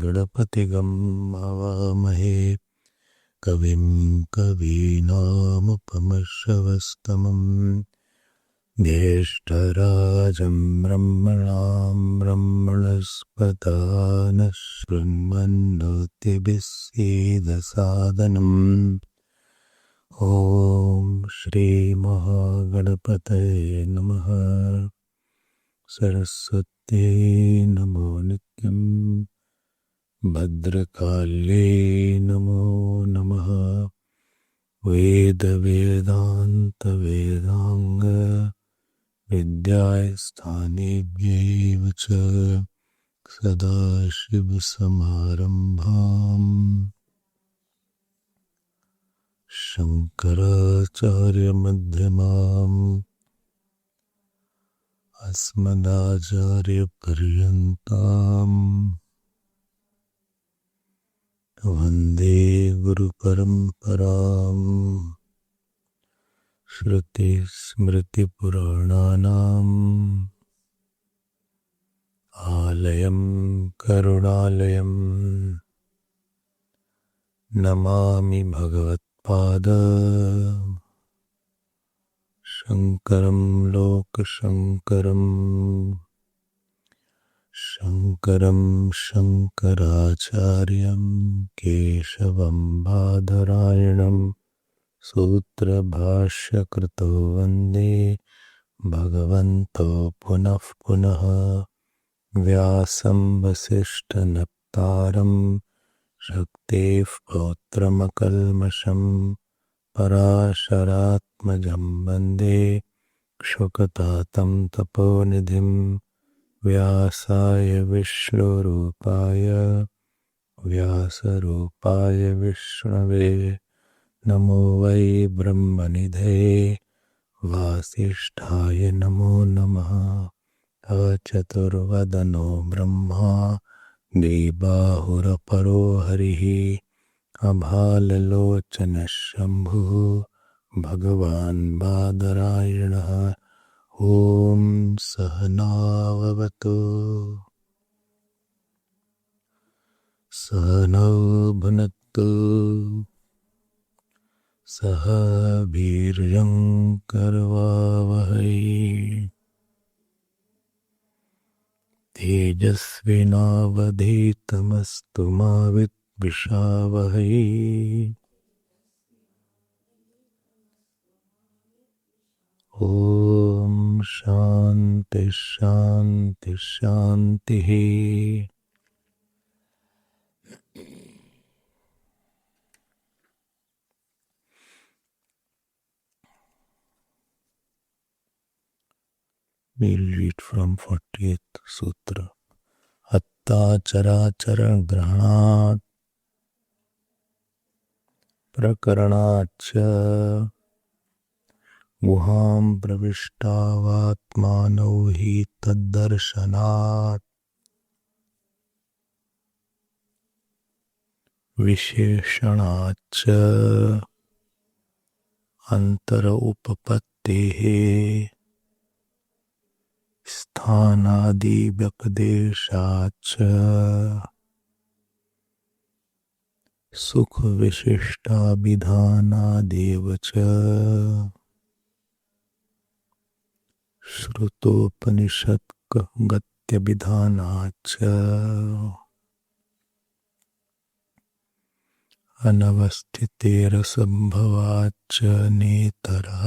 गणपतिगं हवामहे कविं कवीनामुपमश्रवस्तमं ज्येष्ठराजं ब्रह्मणां ब्रह्मणस्पत नः शृण्वन्नोतिभिस्सीदसादनम् ॐ श्रीमहागणपतये नमः। सरस्वत्यै नमो नित्यम् भद्रकाल्ये नमो नमः। वेदवेदान्तवेदाङ्ग विद्यास्थानेभ्यैव च सदाशिवसमारम्भाम् शङ्कराचार्यमध्यमाम् अस्मदाचार्यपर्यन्ताम् वन्दे गुरुपरम्पराम्। श्रुतिस्मृतिपुराणानाम् आलयं करुणालयं नमामि भगवत्पाद शङ्करं लोकशङ्करम्। शङ्करं शङ्कराचार्यं केशवं बादरायणं सूत्रभाष्यकृतो वन्दे भगवन्तो पुनः पुनः। व्यासं वसिष्ठनप्तारं शक्तेः पौत्रमकल्मषं पराशरात्मजं वन्दे शुकतातं तपोनिधिं। व्यासाय विष्णुरूपाय व्यासरूपाय विष्णवे नमो वै ब्रह्मनिधये वासिष्ठाय नमो नमः। अचतुर्वदनो ब्रह्मा द्विबाहुरपरो हरिः अभाललोचनः शम्भुः भगवान् बादरायणः। ॐ सहनाववतु सहनौ भुनक्तु सह वीर्यं करवावहै तेजस्विनावधीतमस्तु मा विद्विषावहै। ॐ शान्ति शान्ति शान्तिः। We'll read from 40th Sutra. Atta charachara grahanaat prakaranacha गुहां प्रविष्टावात्मानौ हि तद्दर्शनात् विशेषणाच्च अंतर उपपत्तेः स्थानादि व्यपदेशाच्च सुख विशिष्टाभिधानादेव च श्रुतोपनिषद्गत्यभिधानाच्च अनवस्थितेरसंभवाच्च नेतरः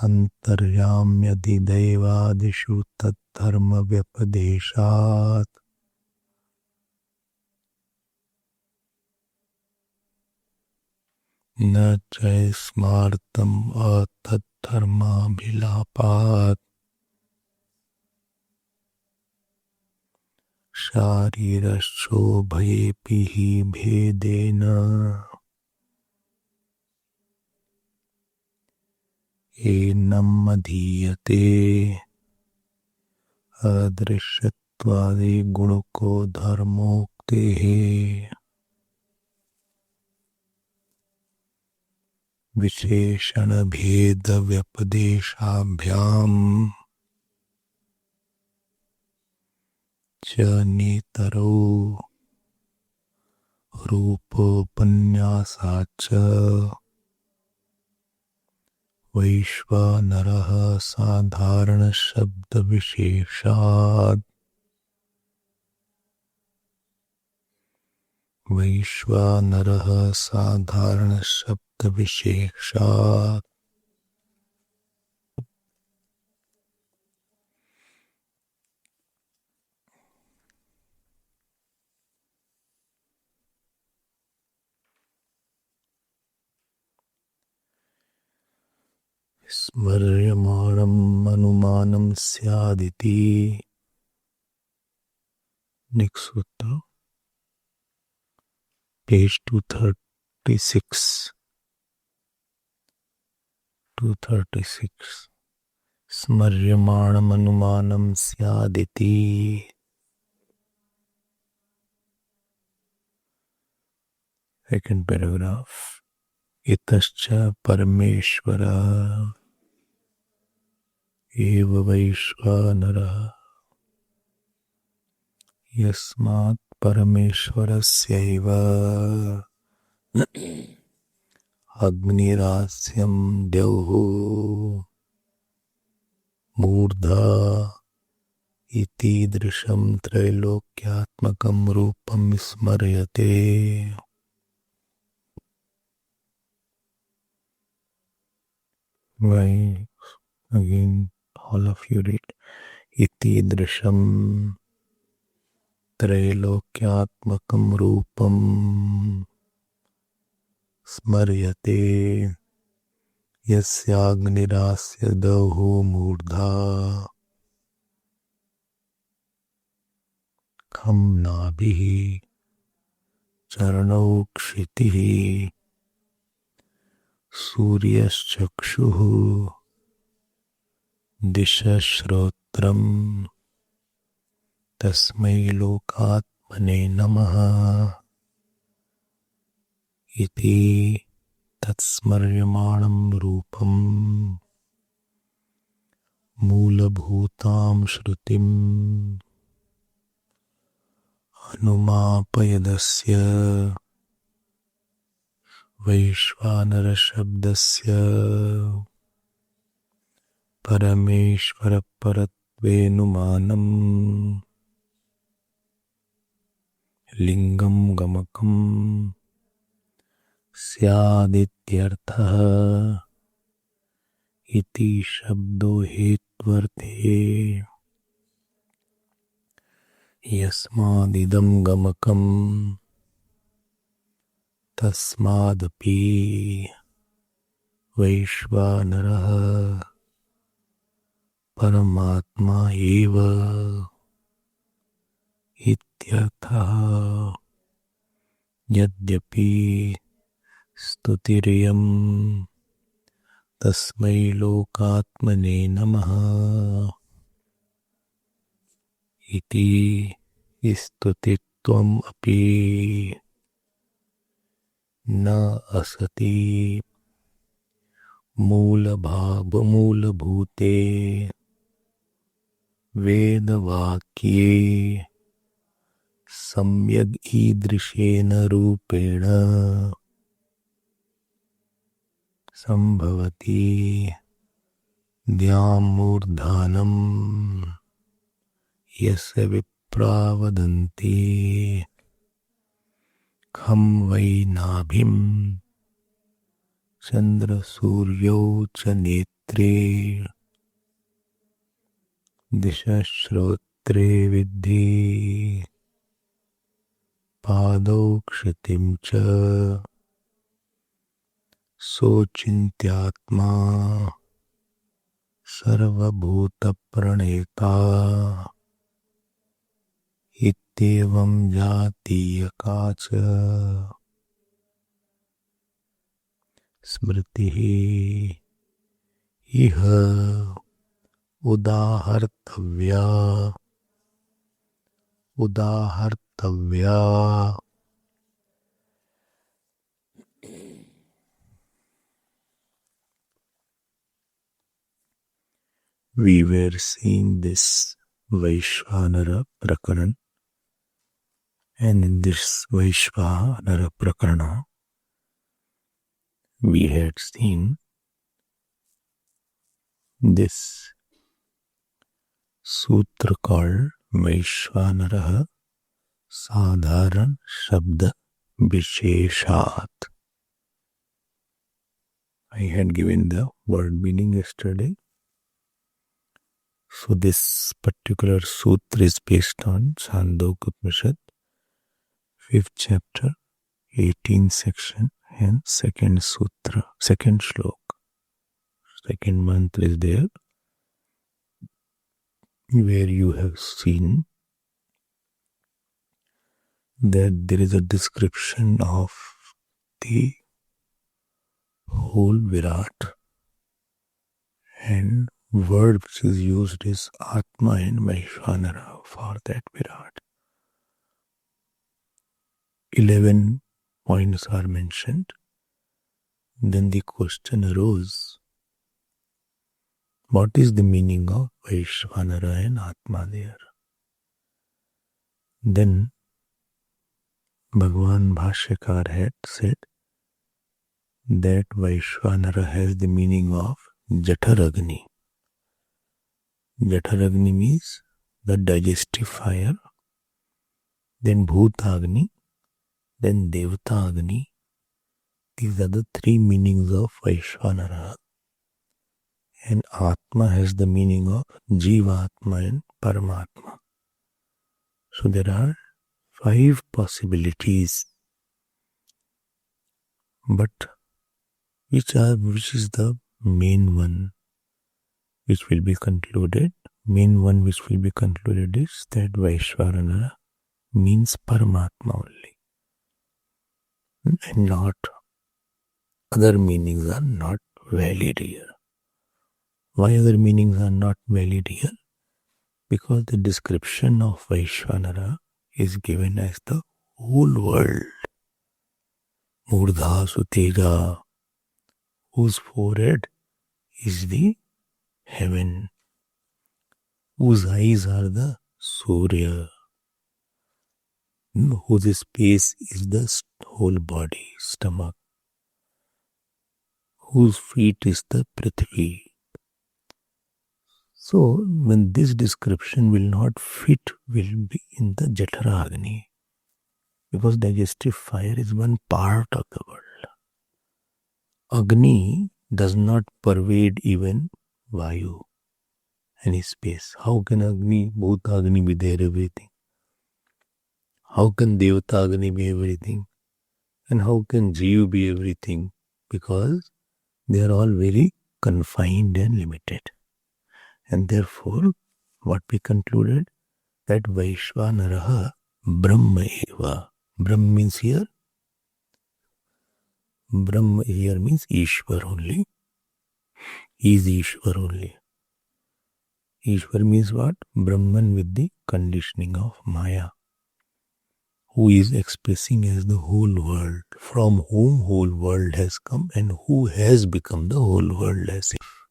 अंतर्याम्यधिदैवादिषु तद्धर्म व्यपदेशात् न च स्मार्तम् अतद्धर्माभिलापात् शारीरशोभयेऽपि हि भेदेन एनम् अधीयते अदृश्यत्वादि गुणको धर्मोक्तेः विशेषण भेद व्यपदेशाभ्याम च नेतरो रूपोपन्यासाच्च वैश्वानरः साधारण शब्द विशेषात् वैश्वानरः साधारण शब्द विशेषात् स्मर्यमाणम् अनुमानम् स्यादिति। नेक्स्ट सूत्र पेज 236 स्मर्यमाणम् अनुमानम् स्यादिति। सेकंड पैराग्राफ इतश्च परमेश्वर एव वैश्वानरः यस्मात् परमेश्वरस्यैव अग्निरास्यं द्यौः मूर्धा इतीदृशं त्रैलोक्यात्मकं रूपं स्मर्यते। Why again all of you read इतीदृशं त्रैलोक्यात्मकं रूपं स्मर्यते यस्याग्निरास्य दौः मूर्धा खं नाभिः चरणौ क्षितिः सूर्यश्चक्षुः दिशश्रोत्रम् तस्मै लोकात्मने नमः इति तत्स्मर्यमाणं रूपं मूलभूतां श्रुतिम् अनुमापयदस्य वैश्वानरशब्दस्य परमेश्वरपरत्वेनुमानम् लिंगं गमकं स्यादित्यर्थः इति शब्दो हेत्वर्थे यस्मादिदं गमकं तस्मादपि वैश्वानरः परमात्मा एव इत्यर्थः। यद्यपि स्तुतिरियं तस्मै लोकात्मने नमः इति स्तुतित्वम् अपि न असति मूलभूते वेदवाक्ये सम्यग् ईदृशेन रूपेण संभवति द्यामूर्धानम् यस्य विप्रा वदन्ति खं वै नाभिं चन्द्रसूर्यौ च नेत्रे दिशश्रोत्रे विद्धि पादौ क्षितिं च सोचिन्त्यात्मा सर्वभूतप्रणेता इत्येवं जातीयका च स्मृतिः इह उदाहर्तव्या We were seeing this Vaishvanara Prakaran, and in this Vaishvanara Prakarana we had seen this sutra called Vaishvanara Sadharan Shabda Visheshat. I had given the word meaning yesterday. So this particular sutra is based on Chandogya Upanishad, 5th chapter, 18th section, and second sutra, second slok. Second mantra is there, where you have seen that there is a description of the whole Virat, and word which is used is Atma and Vaishvanara for that Virat. 11 points are mentioned. Then the question arose, what is the meaning of Vaishvanara and Atma there? Then Bhagavan Bhashyakar had said that Vaishvanara has the meaning of Jataragni. Jataragni means the digestive fire, then Bhutagni, then Devtagni. These are the three meanings of Vaishvanara. And Atma has the meaning of Jivatma and Paramatma. So there are 5 possibilities. But which is the main one which will be concluded? Main one which will be concluded is that Vaishvanara means Paramatma only, and not other meanings are not valid here. Why other meanings are not valid here? Because the description of Vaishvanara is given as the whole world. Murdha Suteja, whose forehead is the heaven, whose eyes are the Surya, whose space is the whole body, stomach, whose feet is the Prithvi. So, when this description will not fit, will be in the Jataragni, because digestive fire is one part of the world. Agni does not pervade even Vayu, any space. How can Agni, Bhutagni be there, everything? How can Devtagni be everything? And how can Jiva be everything? Because they are all very confined and limited. And therefore, what we concluded, that Vaishvanaraha Brahma eva. Brahma means here? Brahma here means Ishwar only. He is Ishwar only. Ishwar means what? Brahman with the conditioning of Maya, who is expressing as the whole world, from whom whole world has come and who has become the whole world as if.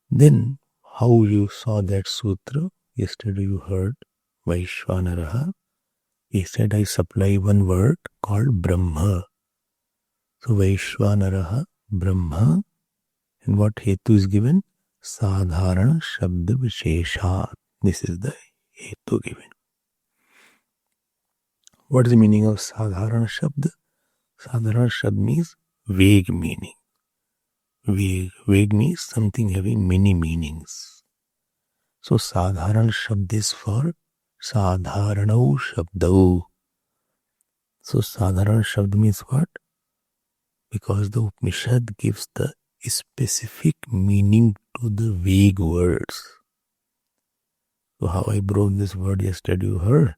Then, how you saw that sutra? Yesterday you heard Vaishvanaraha. He said, I supply one word called Brahma. So Vaishvanaraha, Brahma, and what hetu is given? Sadharana Shabda Visheshat. This is the hetu given. What is the meaning of Sadharana Shabda? Sadharana Shabda means vague meaning. Vague means something having many meanings. So Sadharana Shabda is for Sadharanau Shabdau. So Sadharana Shabda means what? Because the Upanishad gives the specific meaning to the vague words. So how I broke this word yesterday, you heard?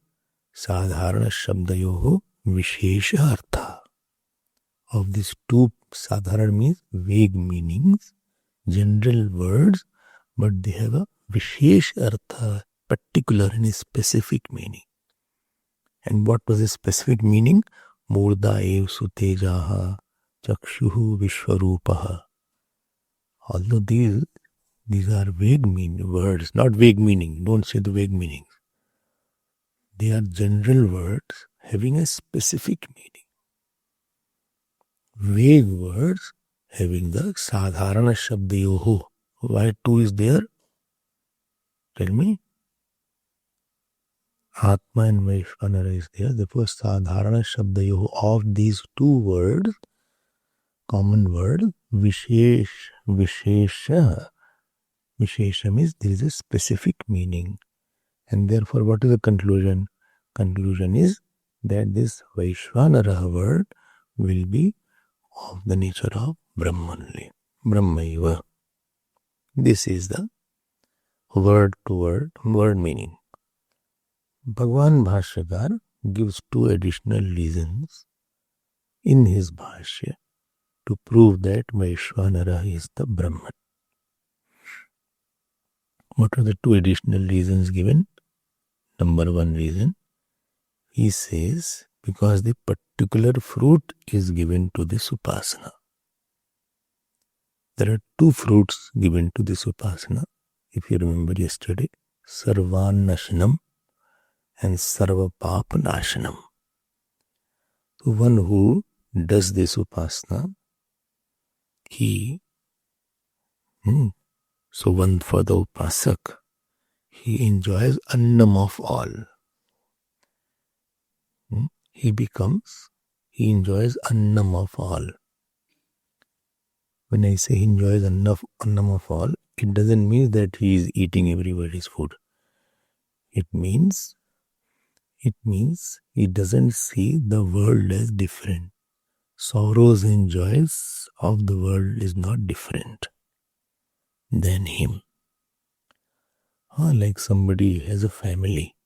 Sadharana Shabdayoho Vishesha Artha. Of these two, Sadharana means vague meanings, general words, but they have a Vishesh Artha, particular and specific meaning. And what was the specific meaning? Murda ev sutejaha chakshuhu vishwarupaha. Although these are vague words, not vague meaning. Don't say the vague meanings. They are general words having a specific meaning. Vague words having the sadharana shabdayoho. Why two is there? Tell me. Atma and Vaishvanara is there. Therefore, sadharana shabdayoho, of these two words, common word, Vishesha. Vishesha means there is a specific meaning. And therefore, what is the conclusion? Conclusion is that this Vaishvanara word will be of the nature of Brahmanli. Brahmaiva. This is the word to word meaning. Bhagwan Bhashyakar gives two additional reasons in his Bhashya to prove that Vaishvanara is the Brahman. What are the two additional reasons given? Number one reason, he says, because the particular fruit is given to this upasana. There are two fruits given to this upasana. If you remember yesterday, Sarvanashanam and Sarvapapanashanam. So one who does this upasana, so one for the upasak, he enjoys annam of all. He enjoys annam of all. When I say he enjoys annam of all, it doesn't mean that he is eating everybody's food. It means he doesn't see the world as different. Sorrows and joys of the world is not different than him. Like somebody has a family.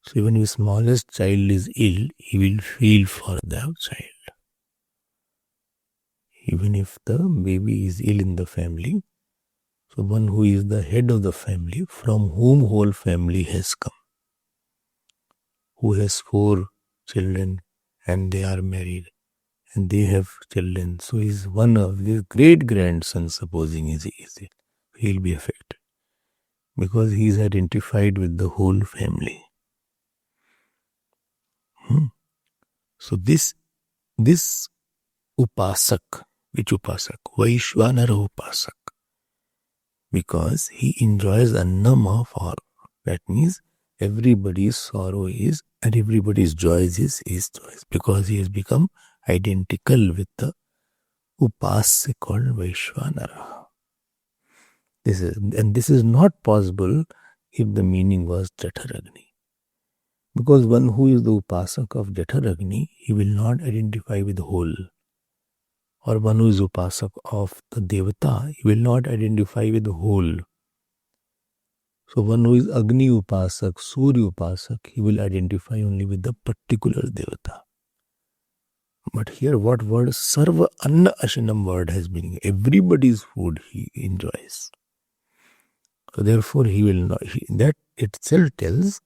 So even if smallest child is ill, he will feel for that child. Even if the baby is ill in the family, so one who is the head of the family, from whom whole family has come, who has 4 children and they are married and they have children, so is one of his great grandsons, supposing he'll be affected because he is identified with the whole family. So this upasak, which upasak? Vaishvanara upasak. Because he enjoys annam of all. That means everybody's sorrow is and everybody's joy is his joy. Because he has become identical with the upasak called Vaishvanara. This is not possible if the meaning was Jataragni. Because one who is the upasak of Jataragni, he will not identify with the whole. Or one who is upasak of the Devata, he will not identify with the whole. So one who is Agni upasak, Surya upasak, he will identify only with the particular Devata. But here what word? Sarva Anna Ashanam word has been. Everybody's food he enjoys. So therefore he will not. That itself tells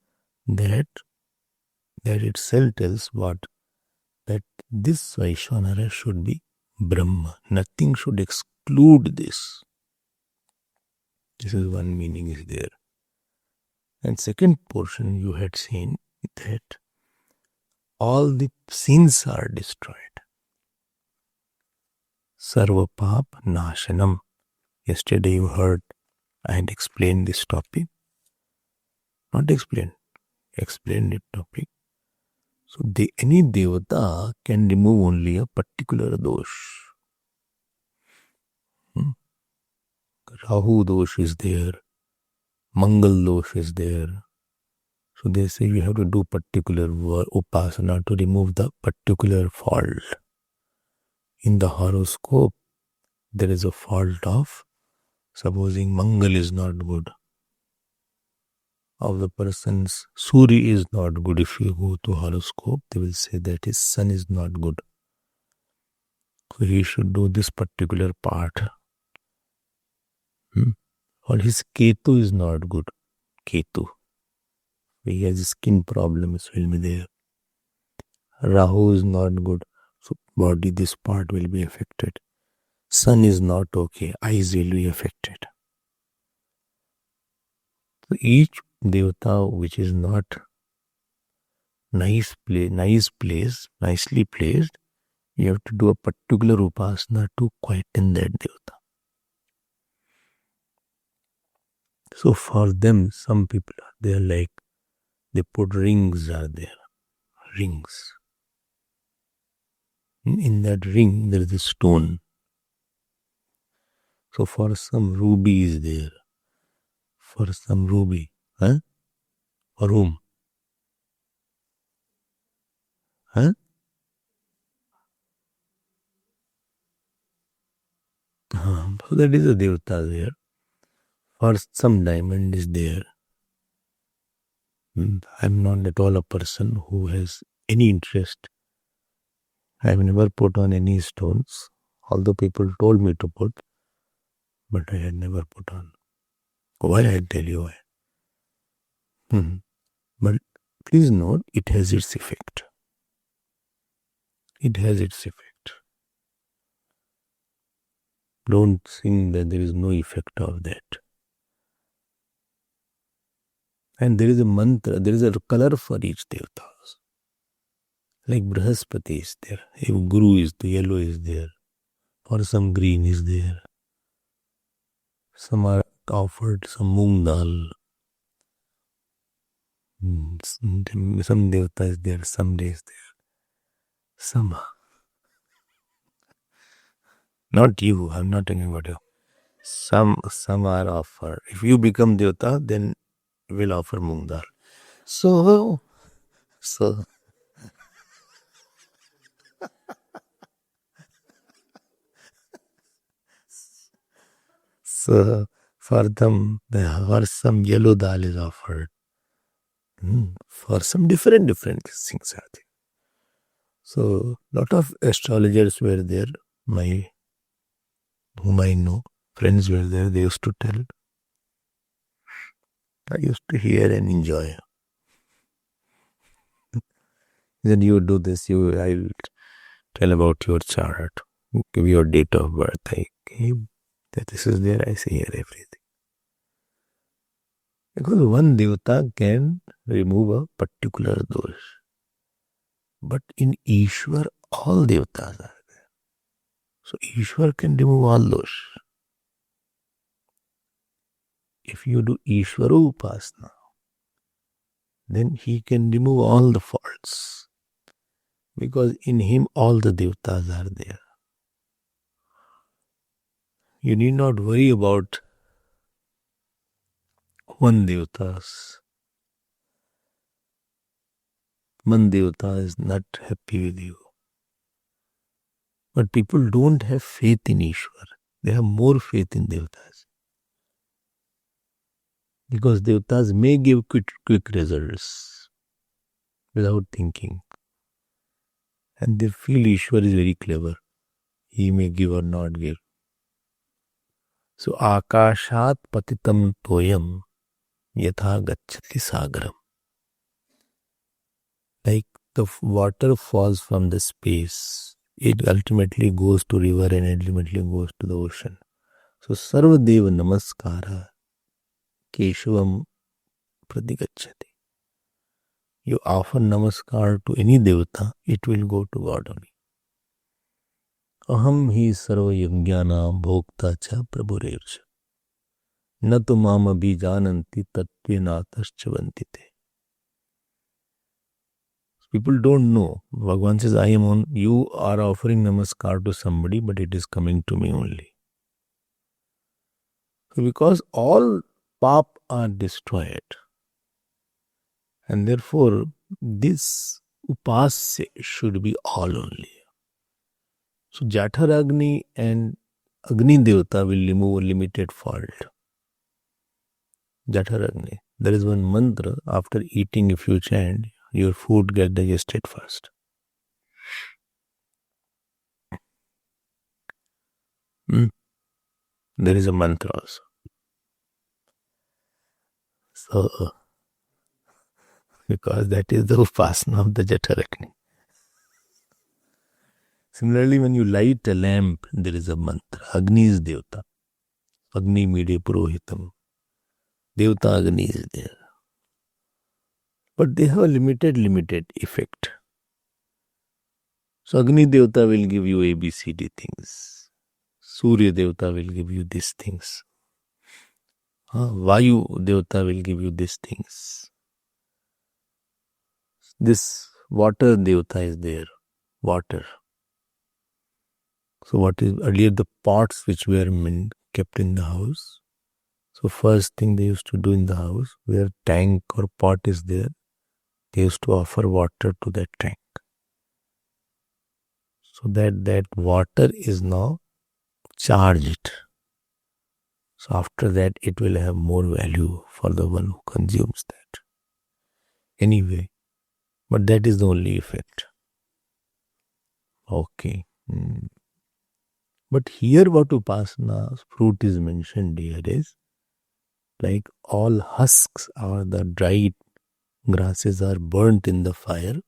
what? That this Vaishvanara should be Brahma. Nothing should exclude this. This is one meaning is there. And second portion you had seen that all the sins are destroyed. Sarva Pap Nashanam. Yesterday you heard I had explained this topic. Not explained. Explained the topic. So any Devata can remove only a particular dosh. Rahu dosh is there. Mangal dosh is there. So they say you have to do particular upasana to remove the particular fault. in the horoscope, there is a fault of supposing Mangal is not good, of the person's Suri is not good. If you go to horoscope, they will say that his sun is not good. So he should do this particular part. Or his Ketu is not good. Ketu. He has a skin problems will be there. Rahu is not good. So body, this part will be affected. Sun is not okay. Eyes will be affected. So each devata which is not nicely placed, you have to do a particular upasana to quieten that devata. So for them, some people are there like they put rings are there. Rings. In that ring there is a stone. So for some ruby is there. For some ruby. For whom? So that is a devata there. For some diamond is there. I'm not at all a person who has any interest. I have never put on any stones, although people told me to put, but I had never put on. Why? I'll tell you why. But please note, it has its effect. It has its effect. Don't think that there is no effect of that. And there is a mantra, there is a color for each devata. Like Brihaspati is there. If Guru is the yellow is there. Or some green is there. Some are offered some moong dal. Some devata is there, some day is there. Some. Not you, I'm not talking about you. Some are offered. If you become devata, then we'll offer moong dal. So for them, for some yellow dal is offered. For some different things are there. So lot of astrologers were there, whom I know, friends were there, they used to tell. I used to hear and enjoy. Then you do this, I will tell about your chart, give your date of birth. I give that this is there, I say here everything. Because one devata can remove a particular dosh. But in Ishwar, all devatas are there. So Ishwar can remove all dosh. If you do Ishvara Upasana, then he can remove all the faults. Because in him all the devatas are there. You need not worry about one devatas. One devata is not happy with you. But people don't have faith in Ishwar. They have more faith in devatas. Because devatas may give quick results without thinking. And they feel Ishwar is very clever. He may give or not give. So akashat patitam toyam yatha gacchati sagaram. Like the water falls from the space, it ultimately goes to river and ultimately goes to the ocean. So sarvadeva namaskara keshavam pradigacchati. You offer namaskar to any devata, it will go to God only. Aham hi sarva yajnana bhokta cha prabhurevcha. Na tu mama bijananti tattvenatascha vantite. People don't know. Bhagavan says, you are offering namaskar to somebody, but it is coming to me only. So because all pap are destroyed, and therefore this upasya should be all only. So Jatharagni and Agni Devata will remove a limited fault. Jatharagni. There is one mantra, after eating if you chant, your food gets digested first. There is a mantra also. So, because that is the upasana of the Jatharagni. Similarly, when you light a lamp, there is a mantra. Agni is Devata. Agni mide purohitam. Devata Agni is there. But they have a limited effect. So Agni Devata will give you ABCD things. Surya Devata will give you these things. Vayu Devata will give you these things. This water Devata is there. Water. So what is earlier the pots which were kept in the house. So first thing they used to do in the house, where tank or pot is there, they used to offer water to that tank. So that water is now charged. So after that it will have more value for the one who consumes that. Anyway, but that is the only effect. Okay. But here what upasana fruit is mentioned here is like all husks or the dried grasses are burnt in the fire.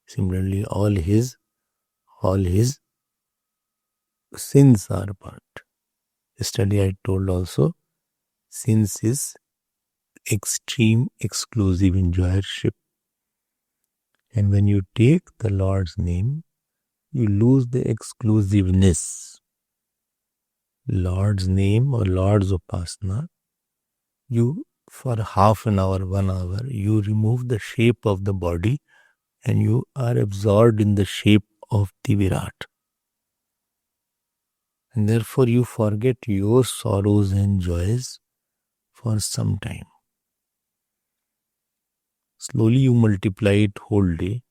Similarly, all his sins are burnt. Yesterday I told also, sins is extreme exclusive enjoyership. And when you take the Lord's name, you lose the exclusiveness. Lord's name or Lord's upasana, you for half an hour, 1 hour, you remove the shape of the body and you are absorbed in the shape of the Virat. And therefore you forget your sorrows and joys for some time. Slowly you multiply it whole day,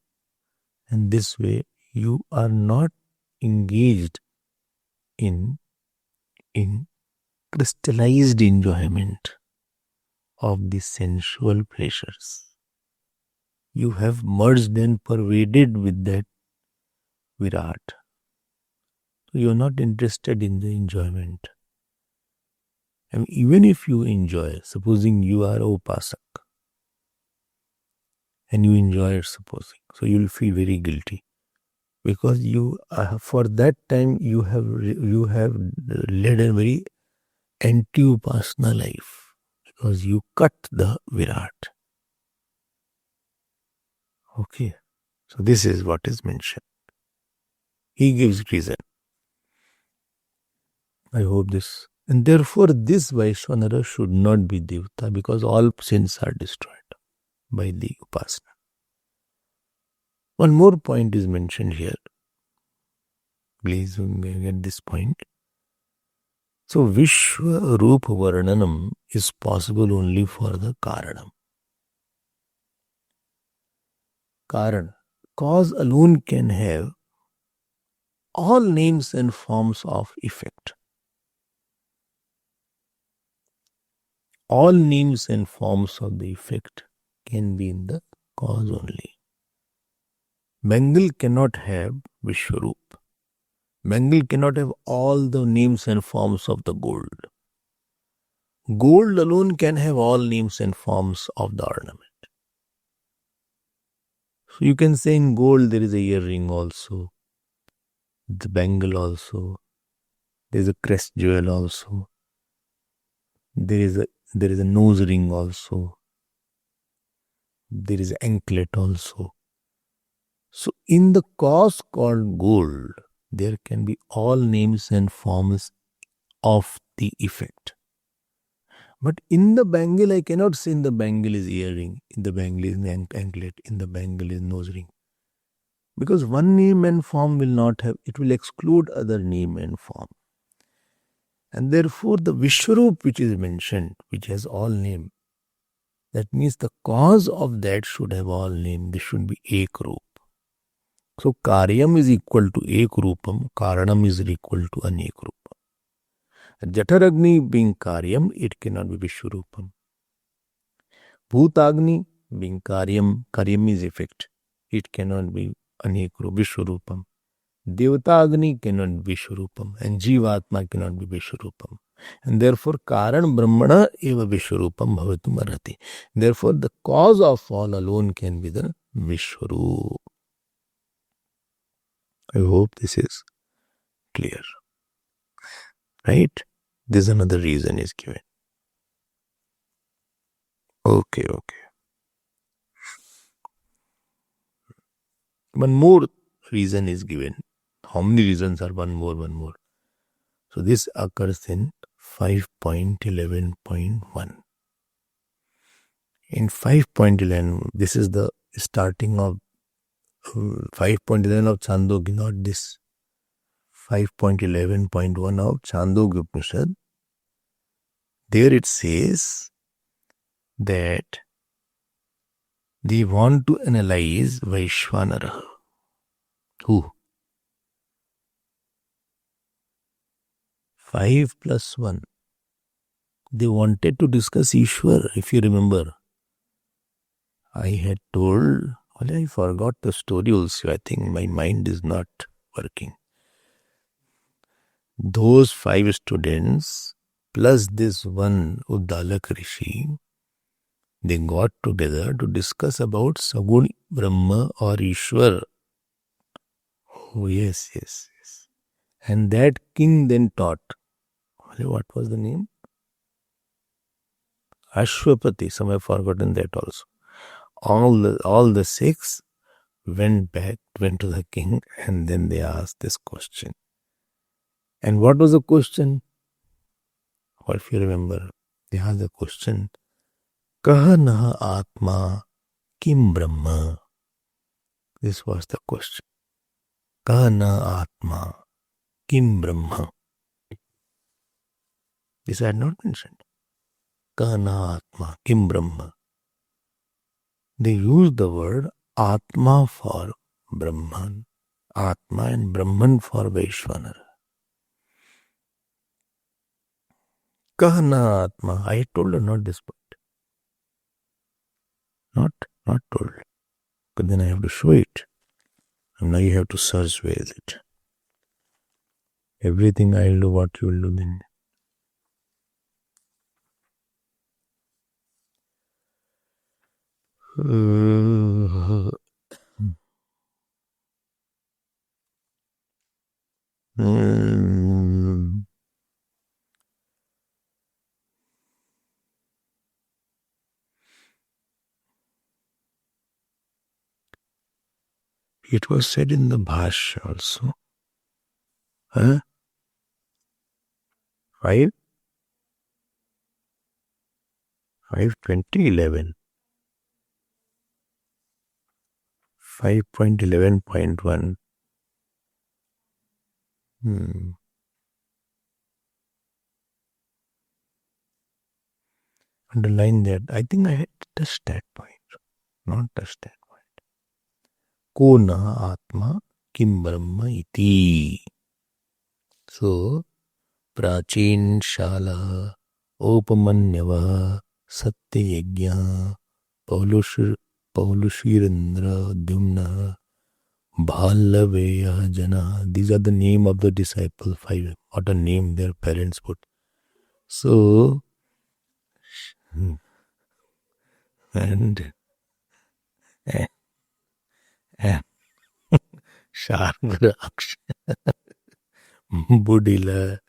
and this way you are not engaged in crystallized enjoyment of the sensual pleasures. You have merged and pervaded with that Virat. So you are not interested in the enjoyment. And even if you enjoy, supposing you are upasak, and you enjoy it, supposing, so you will feel very guilty, because you for that time you have led a very anti-upasana life, because you cut the Virat. Okay, so this is what is mentioned. He gives reason. I hope this. And therefore this Vaishvanara should not be Devata, because all sins are destroyed by the upasana. One more point is mentioned here. Please get this point. So Vishwa Rupa Varnanam is possible only for the Karanam. Karan. Cause alone can have all names and forms of effect. All names and forms of the effect can be in the cause only. Bengal cannot have Vishwarup. Bengal cannot have all the names and forms of the gold. Gold alone can have all names and forms of the ornament. So you can say in gold there is a earring also, the bangle also, there is a crest jewel also, there is a nose ring also, there is an anklet also. So in the cause called gold, there can be all names and forms of the effect. But in the bangle, I cannot say in the bangle is earring, in the bangle is anklet, in the bangle is nose ring. Because one name and form will not have, it will exclude other name and form. And therefore the Vishwarup which is mentioned, which has all name, that means the cause of that should have all name. This should be Ekrup. So karyam is equal to ek rupam, karanam is equal to anek rupam. Jataragni being karyam, it cannot be Vishwarupam. Bhutagni being karyam, karyam is effect. It cannot be anek Vishwarupam. Devata cannot be Vishwarupam, and Jivatma cannot be Vishwarupam. And therefore, Karan Brahmana eva Vishwarupam bhavatum arhati. Therefore, the cause of all alone can be the Vishwarup. I hope this is clear. Right? This is another reason is given. Okay. One more reason is given. How many reasons are one more? So this occurs in 5.11.1. In 5.11, this is the starting of 5.11 of Chandogya, not this 5.11.1 of Chandogya Upanishad. There it says that they want to analyze Vaishwanara. Who? 5 plus 1. They wanted to discuss Ishwar, if you remember. I had told, well, I forgot the story also. I think my mind is not working. Those 5 students plus this one Uddalak Rishi, they got together to discuss about Sagun Brahma or Ishwar. Oh, yes. And that king then taught. What was the name? Ashwapati. Some have forgotten that also. All the 6 went to the king, and then they asked this question. And what was the question? What if you remember? They asked the question, Kaha naha atma kim brahma? This was the question. Kaha naha atma kim brahma? This I had not mentioned. Kaha naha atma kim brahma? They used the word Atma for Brahman, Atma and Brahman for Vaishwanara. Kahana Atma. I told her not this point. Not told. But then I have to show it. And now you have to search where is it. Everything I'll do, what you will do then. It was said in the Bhashya also. 5.11. 5.11.1. Underline that. I think I had touched that point. Not touched that point. Ko na atma kim brahma iti. So, prachin shala opamanyava satya yajna Paulushirendra Dyumna Bhalaveya Jana. These are the name of the disciples, 5. What a name their parents put. So, and Sharvraksh Budila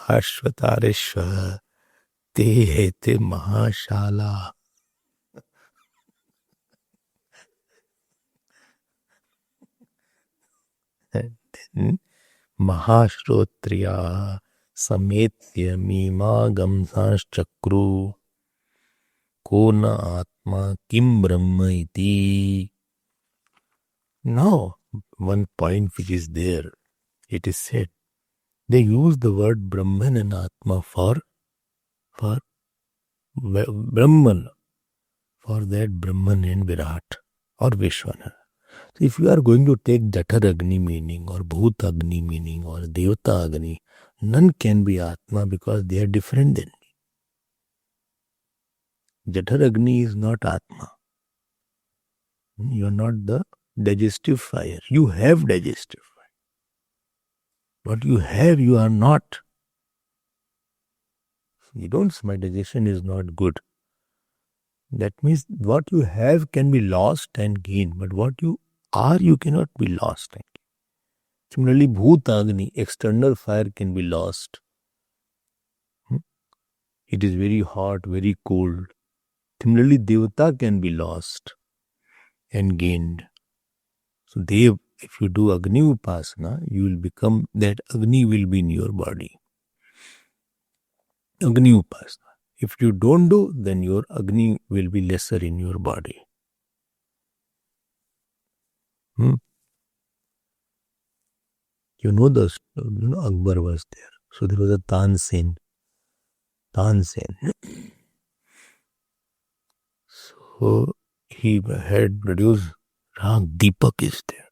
Ashvatareshwa Te Hete Mahashala. And then Mahashrotriya Sametya Mima Gamsas Chakru Kona Atma Kim Brahma iti. Now, one point which is there, it is said, they use the word Brahman and Atma for Brahman, for that Brahman and Virat or Vishwana. So if you are going to take Jatar Agni meaning or Bhut Agni meaning or Devata Agni, none can be Atma because they are different than me. Jatar Agni is not Atma. You are not the digestive fire. You have digestive fire. What you have, you are not. You don't say my digestion is not good. That means what you have can be lost and gained, but what you are, you cannot be lost and gained. Similarly, Bhut Agni, external fire can be lost. It is very hot, very cold. Similarly, Devata can be lost and gained. So Dev, if you do Agni Upasana, you will become, that Agni will be in your body. Agni Upasana. If you don't do, then your Agni will be lesser in your body. You know Akbar was there. So there was a Tansen. So he had produced Rag Deepak is there.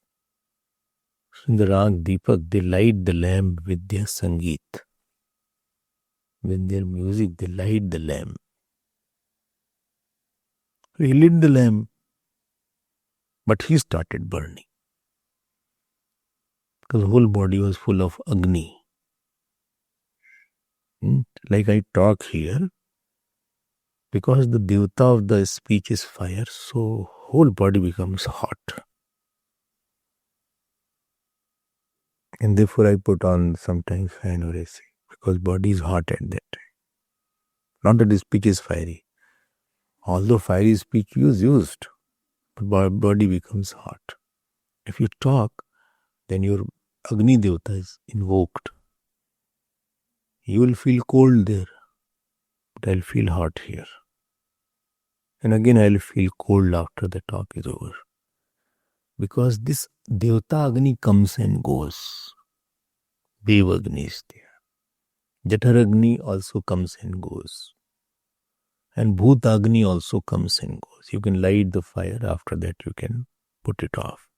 So in the Rag Deepak, they light the lamp with their Sangeet. With their music, they light the lamp. So he lit the lamp, but he started burning. Because the whole body was full of Agni. Like I talk here, because the Devata of the speech is fire, so whole body becomes hot. And therefore I put on sometimes fan or AC, because body is hot at that time. Not that the speech is fiery. Although fiery speech is used, but body becomes hot. If you talk, then your Agni Devata is invoked. You will feel cold there, but I'll feel hot here. And again I'll feel cold after the talk is over. Because this Devata Agni comes and goes. Dev Agni is there. Jatar Agni also comes and goes. And Bhut Agni also comes and goes. You can light the fire, after that you can put it off.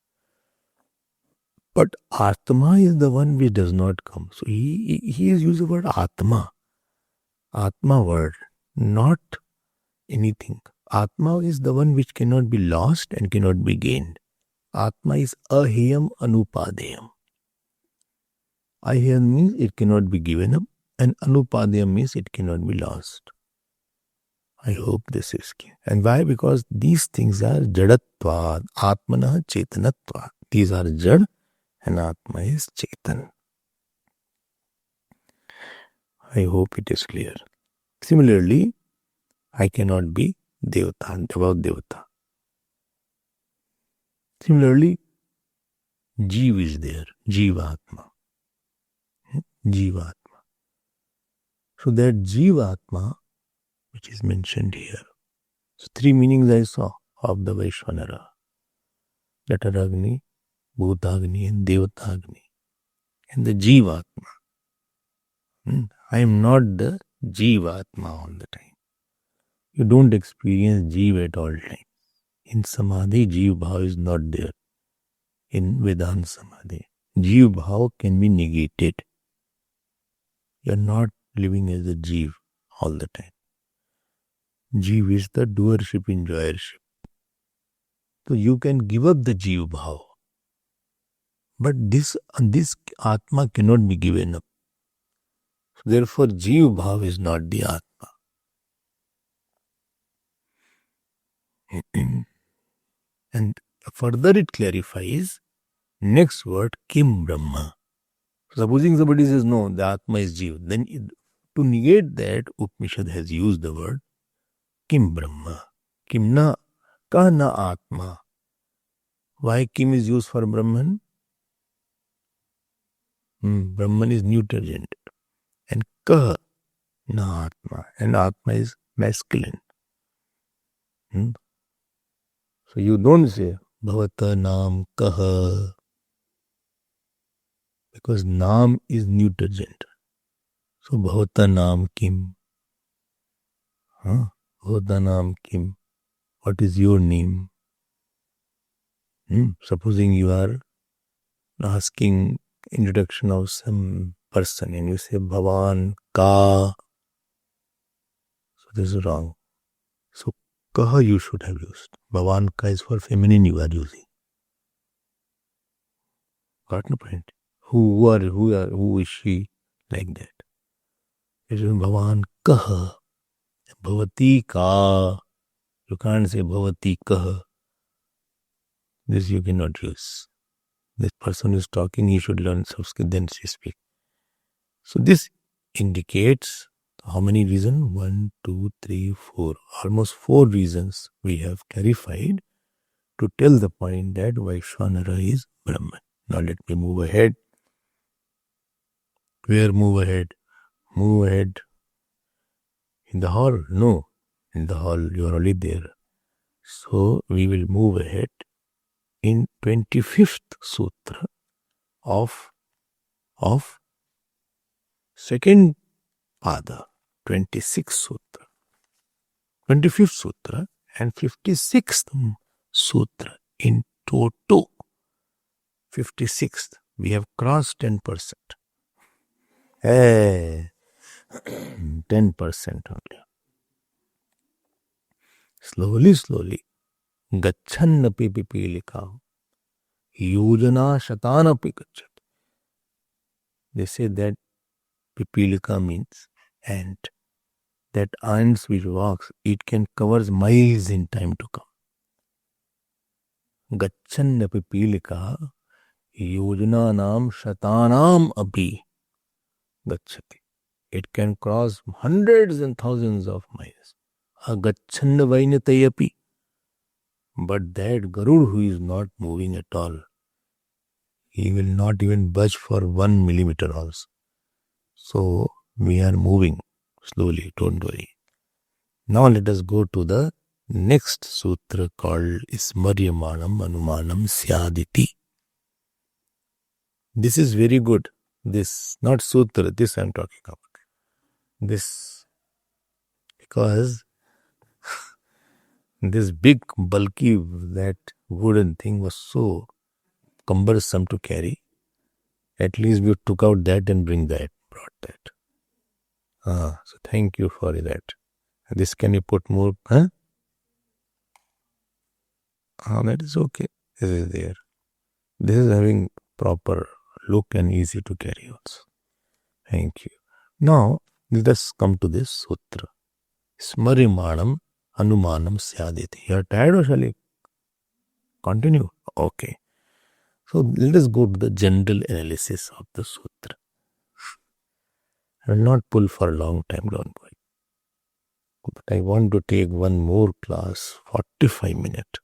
But Atma is the one which does not come. So he has used the word Atma. Atma word, not anything. Atma is the one which cannot be lost and cannot be gained. Atma is aheyam anupadeyam. Aheyam means it cannot be given up, and anupadeyam means it cannot be lost. I hope this is clear. And why? Because these things are jadatvad, atmana chetanatvad. These are jad and atma is chetan. I hope it is clear. Similarly, I cannot be devata, above devata. Similarly, Jeev is there, Jivatma. Jivatma. So that Jivatma, which is mentioned here. So three meanings I saw of the Vaishvanara. Jataragni, Bhutagni and Devatagni. And the Jivatma. I am not the Jivatma all the time. You don't experience Jeev at all times. In Samadhi, Jeev Bhav is not there. In Vedanta Samadhi, Jeev Bhav can be negated. You are not living as a Jeev all the time. Jeev is the doership, enjoyership. So you can give up the Jeev Bhav. But this Atma cannot be given up. Therefore, Jeev Bhav is not the Atma. And further it clarifies, next word, Kim Brahma. Supposing somebody says, no, the Atma is Jeev, then to negate that, Upanishad has used the word Kim Brahma. Kim na, ka na Atma. Why Kim is used for Brahman? Brahman is neuter gender. And ka na Atma. And Atma is masculine. So you don't say Bhavata Nam Kaha. Because Nam is neuter gender. So Bhavata Nam Kim. Bhavata Nam Kim. What is your name? Supposing you are asking introduction of some person and you say Bhavan Ka. So this is wrong. So Kaha you should have used. Bhavan Ka is for feminine you are using. Got no point. Who is she like that? It is Bhavan Kaha. Bhavati Ka. You can't say Bhavati Kaha. This you cannot use. This person who is talking, he should learn Sanskrit, then she speak. So this indicates how many reasons? 1, 2, 3, 4. Almost 4 reasons we have clarified to tell the point that Vaishvanara is Brahman. Now let me move ahead. Where move ahead? Move ahead. In the hall? No. In the hall you are already there. So we will move ahead in 25th Sutra of second Pada, 26th Sutra, 25th Sutra and 56th Sutra in toto. 56th, we have crossed 10%. Hey, 10% only. Slowly, gachannapi pipilika, yojana shatanapi gachat. They say that pipilika means ant. That ants which walks, it can cover miles in time to come. Gachanna pipilika yojananam shatanam api gacchati. It can cross hundreds and thousands of miles. Agachanna vainatayapi. But that Garud who is not moving at all, he will not even budge for 1 millimeter also. So we are moving slowly, don't worry. Now let us go to the next sutra called Smaryamanam Anumanam Syaditi. This is very good. This, not sutra, this I am talking about. This, because this big, bulky, that wooden thing was so cumbersome to carry. At least we took out that and brought that. So thank you for that. This can you put more? That is okay. This is there. This is having proper look and easy to carry also. Thank you. Now let us come to this sutra. Smarimanam Anumanam Syaditi. You are tired or shall I continue? Okay. So let us go to the general analysis of the sutra. I will not pull for a long time, don't worry. But I want to take one more class, 45 minutes.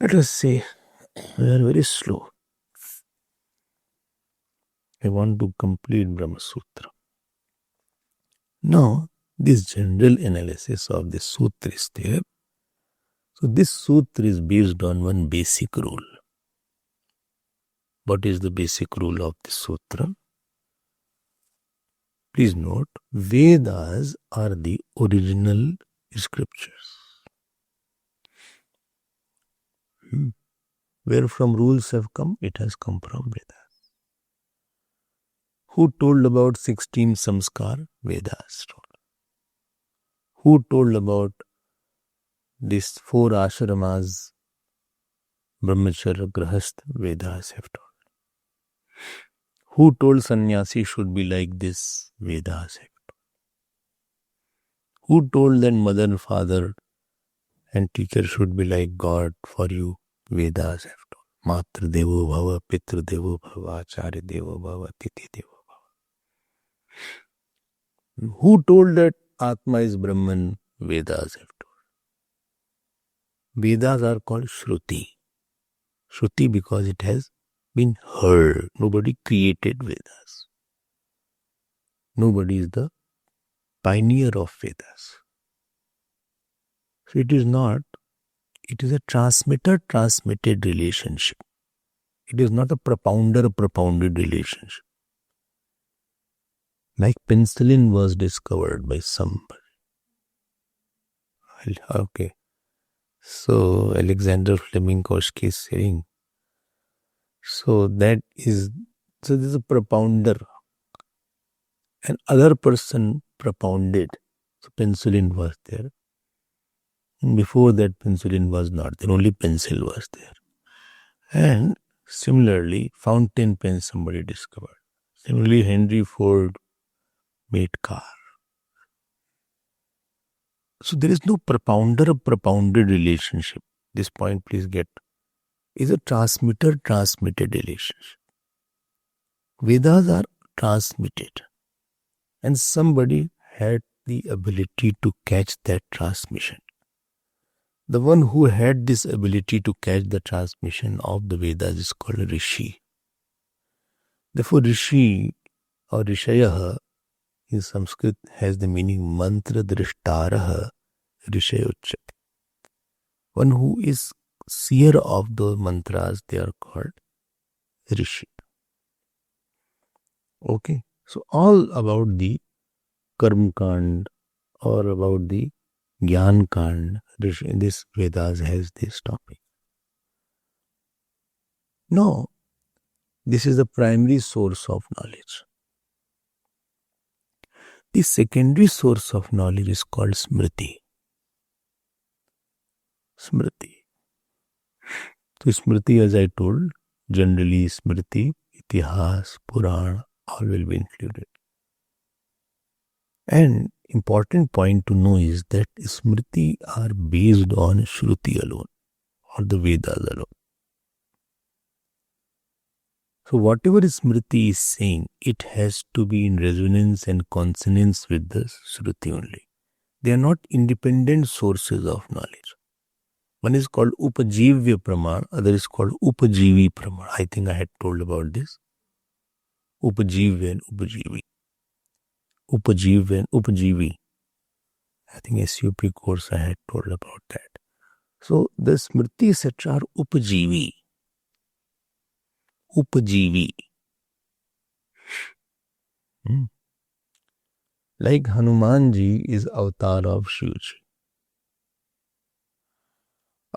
Let us say we are very slow. I want to complete Brahma Sutra. Now, this general analysis of the sutra is there. So this sutra is based on one basic rule. What is the basic rule of the sutra? Please note, Vedas are the original scriptures. Where from rules have come? It has come from Vedas. Who told about 16 samskar? Vedas told. Who told about these 4 ashramas, brahmacharya, grahastha? Vedas have told. Who told sannyasi should be like this? Vedas have told. Who told that mother, father and teacher should be like God for you? Vedas have told. Matra devo bhava, pitra devo bhava, acharya devo bhava, titi devo bhava. Who told that Atma is Brahman? Vedas have told. Vedas are called Shruti. Shruti because it has been heard. Nobody created Vedas. Nobody is the pioneer of Vedas. So it is not, it is a transmitter-transmitted relationship. It is not a propounder-propounded relationship. Like penicillin was discovered by somebody. Okay. So Alexander Fleming Korsky is saying, so there's a propounder. An other person propounded. So penicillin was there. And before that, penicillin was not there. Only pencil was there. And similarly, fountain pen somebody discovered. Similarly, Henry Ford made car. So there is no propounder of propounded relationship. This point please get. Is a transmitter-transmitted relationship. Vedas are transmitted. And somebody had the ability to catch that transmission. The one who had this ability to catch the transmission of the Vedas is called a Rishi. Therefore, Rishi or Rishayaha in Sanskrit has the meaning mantra drishtaraha rishayochati. One who is seer of the mantras, they are called Rishi. Okay, so all about the Karma Kand or about the Gyan Kand, this Vedas has this topic. No, this is the primary source of knowledge. The secondary source of knowledge is called Smriti. Smriti. So Smriti, as I told, generally Smriti, Itihas, Puran, all will be included. And important point to know is that Smriti are based on Shruti alone or the Vedas alone. So whatever Smriti is saying, it has to be in resonance and consonance with the Shruti only. They are not independent sources of knowledge. One is called Upajivya Praman, other is called Upajivi Praman. I think I had told about this. Upajivya and Upajivi. Upajivya and Upajivi. I think SUP course I had told about that. So the Smriti etc. are Upajivi. Upajivi. Like Hanumanji is avatar of Shivji.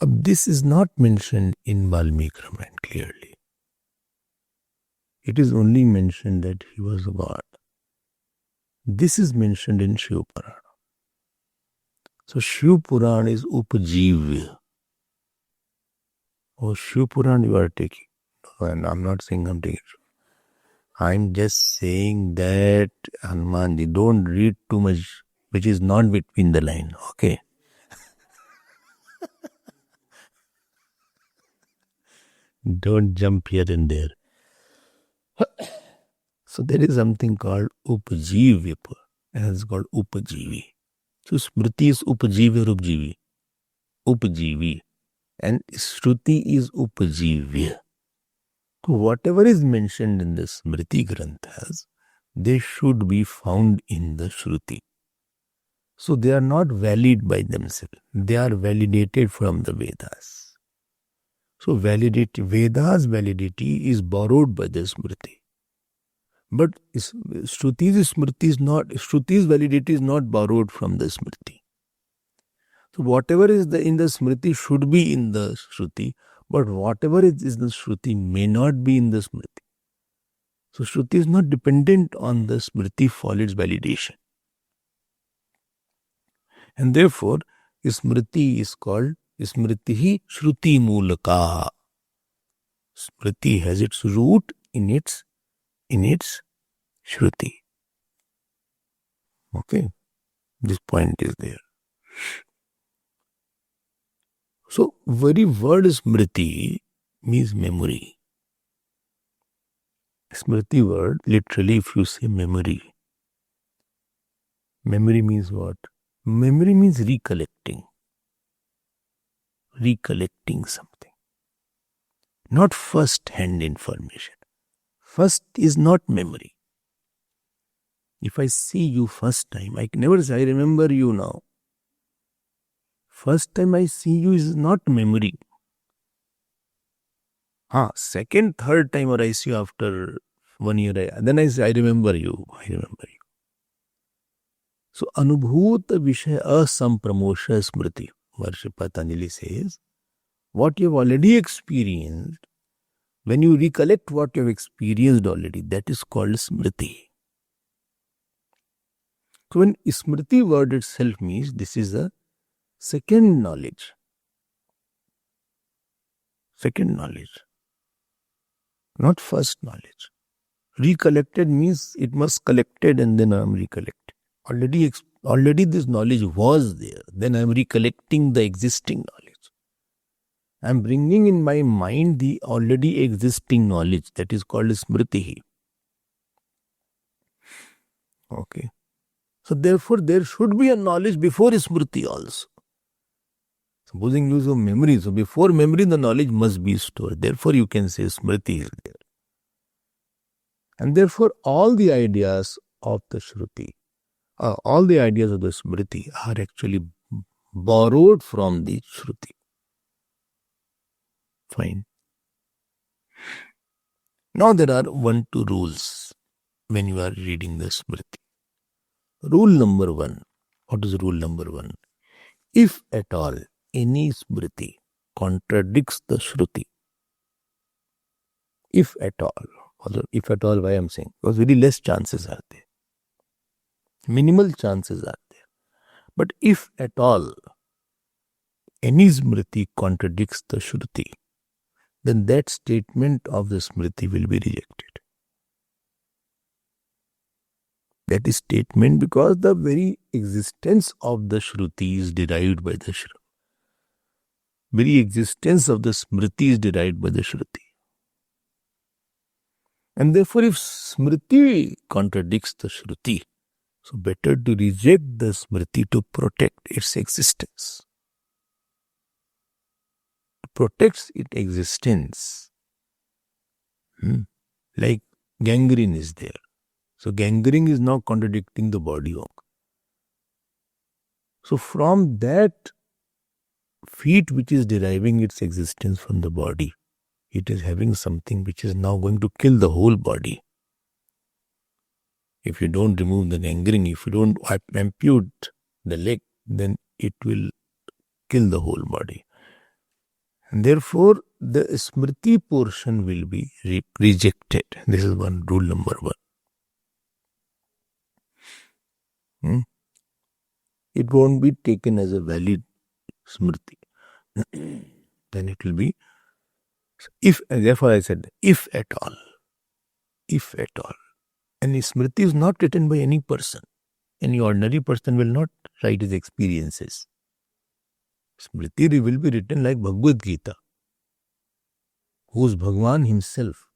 This is not mentioned in Valmiki Ramayana clearly. It is only mentioned that he was a god. This is mentioned in Shiv Purana. So Shiv Purana is Upajivya. Oh, Shiv Purana you are taking. And I'm not saying I'm taking it. I'm just saying that Hanumanji, don't read too much which is not between the line. Okay. Don't jump here and there. So there is something called Upajivya and it's called Upajivi. So Smriti is Upajivi or Upjivi? Upajivi. And Shruti is Upajivya. So whatever is mentioned in the Smriti Granthas, they should be found in the Shruti. So they are not valid by themselves. They are validated from the Vedas. So Vedas validity is borrowed by the Smriti. But Shruti's validity is not borrowed from the Smriti. So whatever is in the Smriti should be in the Shruti, but whatever is in the Shruti may not be in the Smriti. So Shruti is not dependent on the Smriti for its validation. And therefore, Smriti is called Smritihi Shruti Mulaka. Smriti has its root in its Shruti. Okay, this point is there. So, very word Smriti means memory. Smriti word, literally if you say memory means what? Memory means recollecting. Recollecting something. Not first-hand information. First is not memory. If I see you first time, I can never say, I remember you now. First time I see you is not memory. Second, third time or I see you after 1 year, then I say, I remember you. So, Anubhuta Vishaya Asampramosha Smriti. Maharishi Patanjali says, what you have already experienced, when you recollect what you have experienced already, that is called smriti. So when smriti word itself means this is a second knowledge. Second knowledge, not first knowledge. Recollected means it must collected and then I am recollected. Already this knowledge was there. Then I am recollecting the existing knowledge. I am bringing in my mind the already existing knowledge. That is called smriti. Okay. So therefore there should be a knowledge before smriti also. Supposing use of memory. So before memory the knowledge must be stored. Therefore you can say smriti is there. And therefore all the ideas of the Shruti, all the ideas of the Smriti are actually borrowed from the Shruti. Fine. Now there are 1-2 rules when you are reading the Smriti. Rule number 1. What is rule number 1? If at all any Smriti contradicts the Shruti, if at all, why I am saying? Because very less chances are there. Minimal chances are there. But if at all any Smriti contradicts the Shruti, then that statement of the Smriti will be rejected. That is statement because the very existence of the Shruti is derived by the Shruti. Very existence of the Smriti is derived by the Shruti. And therefore if Smriti contradicts the Shruti, so better to reject the Smriti to protect its existence. To protect its existence. Like gangrene is there. So gangrene is now contradicting the body. So from that feet which is deriving its existence from the body, it is having something which is now going to kill the whole body. If you don't remove the gangrene, if you don't ampute the leg, then it will kill the whole body. And therefore, the Smriti portion will be rejected. This is one rule number 1. It won't be taken as a valid Smriti. Then it will be, therefore I said, if at all. And Smriti is not written by any person. Any ordinary person will not write his experiences. Smriti will be written like Bhagavad Gita, who is Bhagwan himself.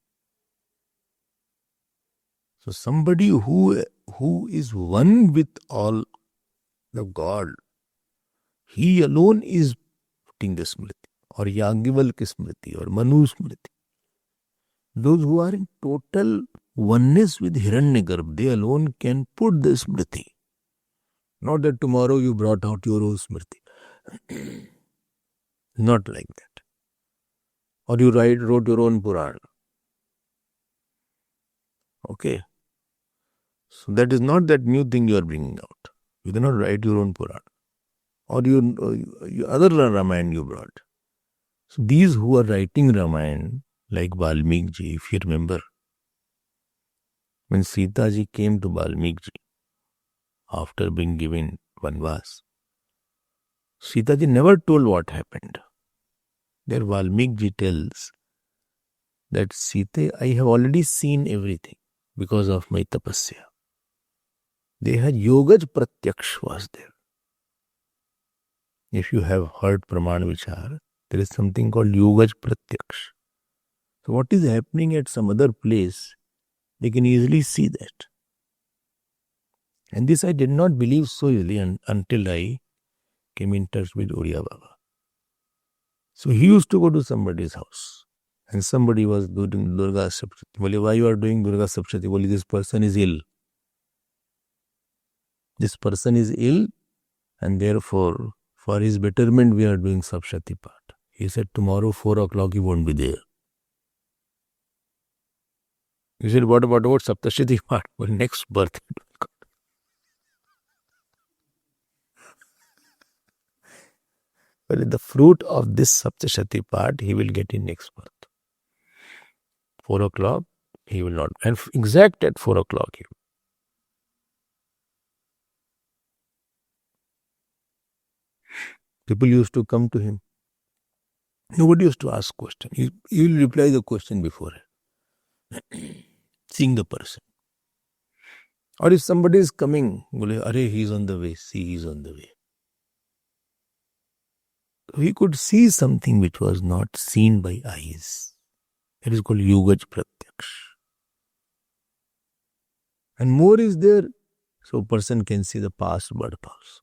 So somebody who is one with all the God, he alone is putting the Smriti, or Yagyavalkya Smriti, or Manu Smriti. Those who are in total oneness with Hiranyagarbha, they alone can put the Smriti. Not that tomorrow you brought out your own Smriti. Not like that. Or you wrote your own Purana. Okay. So that is not that new thing you are bringing out. You cannot write your own Purana. Or your other Ramayana you brought. So these who are writing Ramayana, like Valmiki ji, if you remember, when Sita ji came to Valmiki ji after being given Vanvas, Sita ji never told what happened. There Valmiki ji tells that Sita, I have already seen everything because of my tapasya. They had Yogaj Pratyaksh was there. If you have heard Pramana Vichar, there is something called Yogaj Pratyaksh. So what is happening at some other place, they can easily see that. And this I did not believe so easily until I came in touch with Uriya Baba. So he used to go to somebody's house and somebody was doing Durga Saptati. Bole, why you are doing Durga Saptati? Bole, this person is ill. This person is ill and therefore for his betterment we are doing Saptati part. He said tomorrow 4 o'clock he won't be there. He said, what about Saptashati part? Well, next birth. But the fruit of this Saptashati part, he will get in next birth. 4 o'clock, he will not. And exact at 4 o'clock, he will. People used to come to him. Nobody used to ask question. He will reply the question before seeing the person. Or if somebody is coming, he is on the way. See, he is on the way. He could see something which was not seen by eyes. It is called Yugaj Pratyaksh. And more is there, so a person can see the past birth also.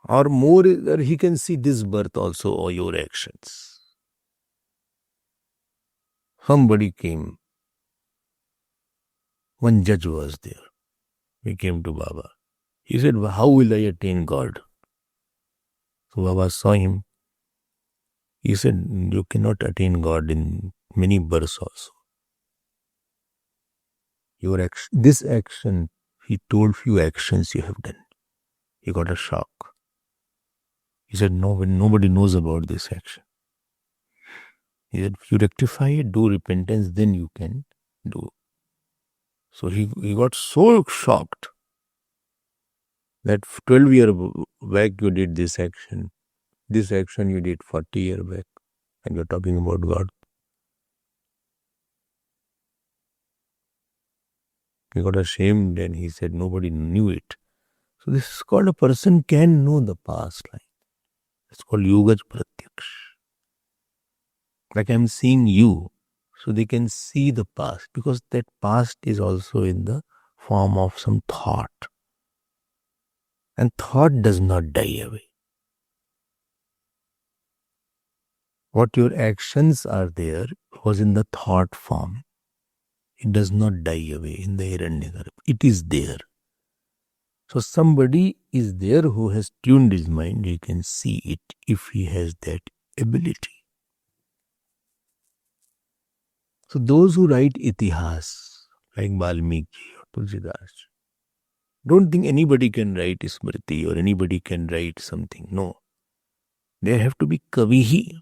Or more is there, he can see this birth also or your actions. Somebody came. One judge was there. He came to Baba. He said, how will I attain God? So Baba saw him. He said, you cannot attain God in many births also. Your action, this action, he told few actions you have done. He got a shock. He said, no, nobody knows about this action. He said, if you rectify it, do repentance, then you can do. So he got so shocked that 12 years back you did this action. This action you did 40 years back. And you're talking about God. He got ashamed and he said nobody knew it. So this is called a person can know the past life. It's called Yugaj Pratyaksh. Like I'm seeing you, so they can see the past because that past is also in the form of some thought. And thought does not die away. What your actions are there was in the thought form. It does not die away in the Hiranyagarbha. It is there. So somebody is there who has tuned his mind. He can see it if he has that ability. So those who write itihas, like Valmiki or Tulsidas, don't think anybody can write Smriti or anybody can write something. No. There have to be Kavihi.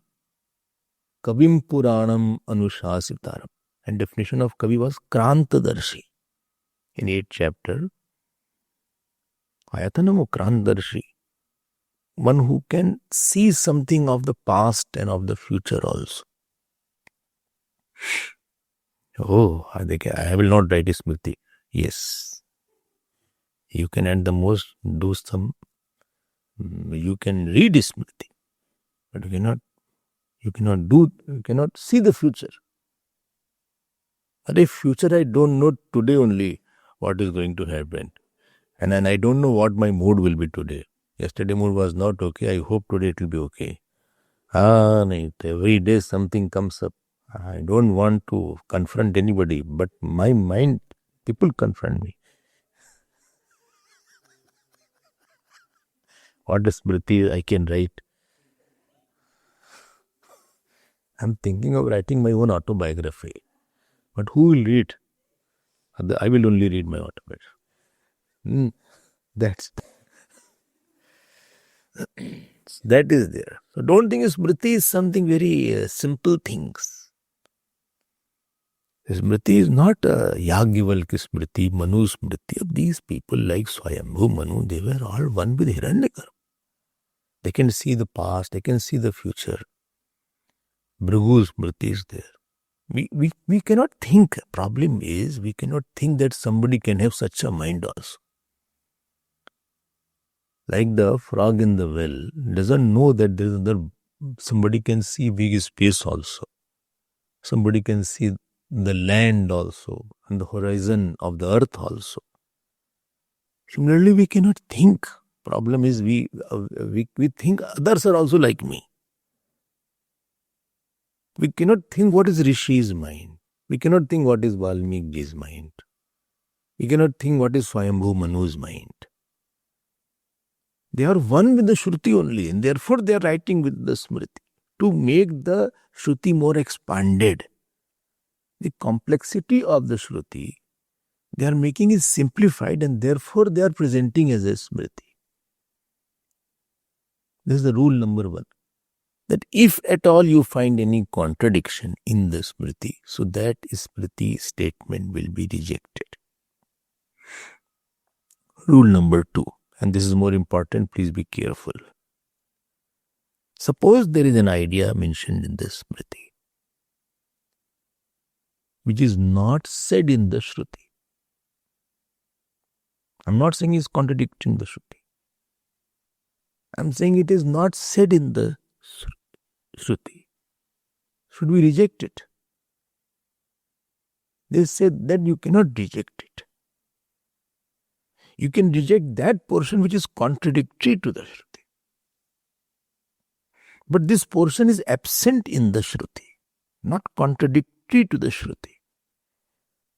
Kavim Puranam Anushasitaram. And definition of Kavi was Krantadarshi. In 8th chapter, Ayatanamo Krantadarshi. One who can see something of the past and of the future also. Oh, I will not write Smriti. Yes. You can at the most do some, you can read Smriti. But you cannot see the future. But if future I don't know today only what is going to happen. And then I don't know what my mood will be today. Yesterday mood was not okay. I hope today it will be okay. Every day something comes up. I don't want to confront anybody, but my mind, people confront me. What is Smriti I can write? I'm thinking of writing my own autobiography. But who will read? I will only read my autobiography. That is there. So don't think Smriti is something very simple things. Smriti is not Yagyavalkya Smriti, Manu Smriti. Of these people like Swayambhu, Manu, they were all one with Hiranyagarbha. They can see the past, they can see the future. Bhrigu Smriti is there. We cannot think. Problem is, we cannot think that somebody can have such a mind also. Like the frog in the well doesn't know that there is somebody can see big space also. Somebody can see the land also and the horizon of the earth also. Similarly, we cannot think. Problem is we think others are also like me. We cannot think what is Rishi's mind. We cannot think what is Valmiki's mind. We cannot think what is Swayambhu Manu's mind. They are one with the Shruti only, and therefore they are writing with the Smriti to make the Shruti more expanded. The complexity of the Shruti, they are making it simplified and therefore they are presenting as a Smriti. This is the rule number one. That if at all you find any contradiction in the Smriti, so that Smriti statement will be rejected. Rule number two, and this is more important, please be careful. Suppose there is an idea mentioned in the Smriti which is not said in the Shruti. I'm not saying it's contradicting the Shruti. I'm saying it is not said in the Shruti. Should we reject it? They said that you cannot reject it. You can reject that portion which is contradictory to the Shruti. But this portion is absent in the Shruti, not contradictory to the Shruti.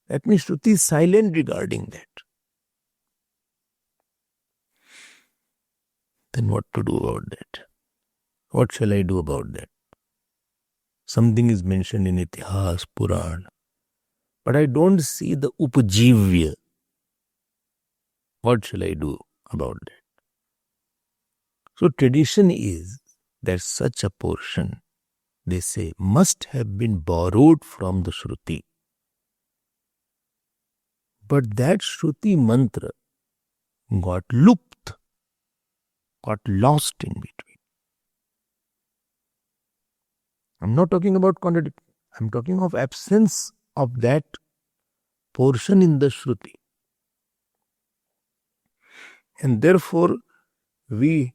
That means Shruti is silent regarding that. Then what to do about that? What shall I do about that? Something is mentioned in Itihas, Puran, but I don't see the Upajivya. What shall I do about that? So tradition is that such a portion, they say, must have been borrowed from the Shruti. But that Shruti mantra got looped, got lost in between. I'm not talking about contradiction. I'm talking of absence of that portion in the Shruti. And therefore, we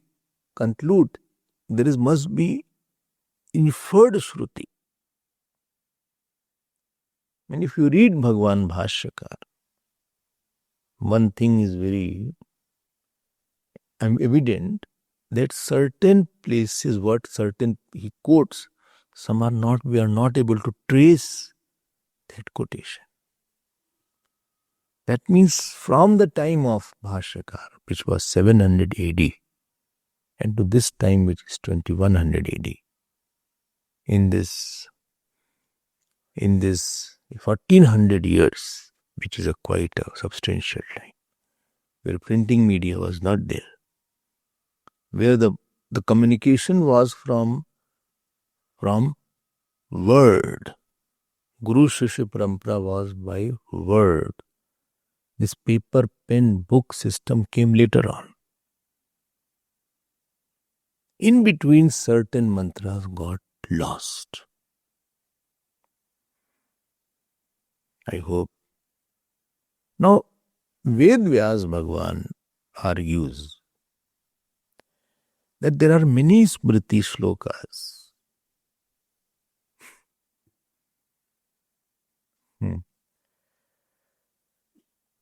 conclude there must be inferred Shruti. And if you read Bhagwan Bhashyakar, one thing is very evident, that certain places, what certain he quotes, some are not, we are not able to trace that quotation. That means from the time of Bhashyakar, which was 700 AD, and to this time, which is 2100 AD, in this 1400 years, which is quite a substantial time, where printing media was not there, where the communication was from word. Guru Shishya Parampara was by word. This paper, pen, book system came later on. In between, certain mantras got lost. I hope. Now, Ved Vyas Bhagwan argues that there are many Smriti shlokas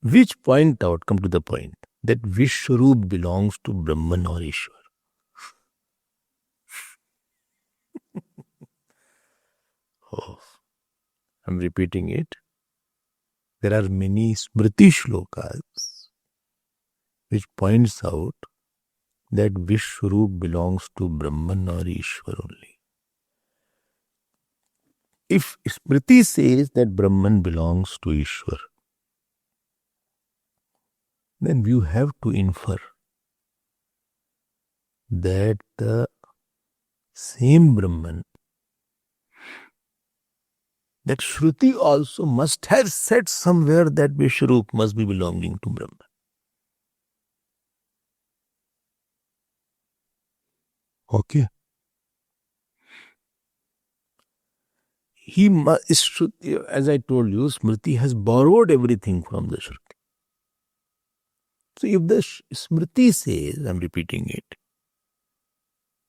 which point out, come to the point, that Vishwarup belongs to Brahman or Ishwar. Oh, I'm repeating it. There are many Smriti shlokas which points out that Vishwarup belongs to Brahman or Ishwar only. If Smriti says that Brahman belongs to Ishwar, then you have to infer that the same Brahman, that Shruti also must have said somewhere that Vishwarup must be belonging to Brahman. Okay. He must, as I told you, Smriti has borrowed everything from the Shruti. So if the Smriti says, I'm repeating it,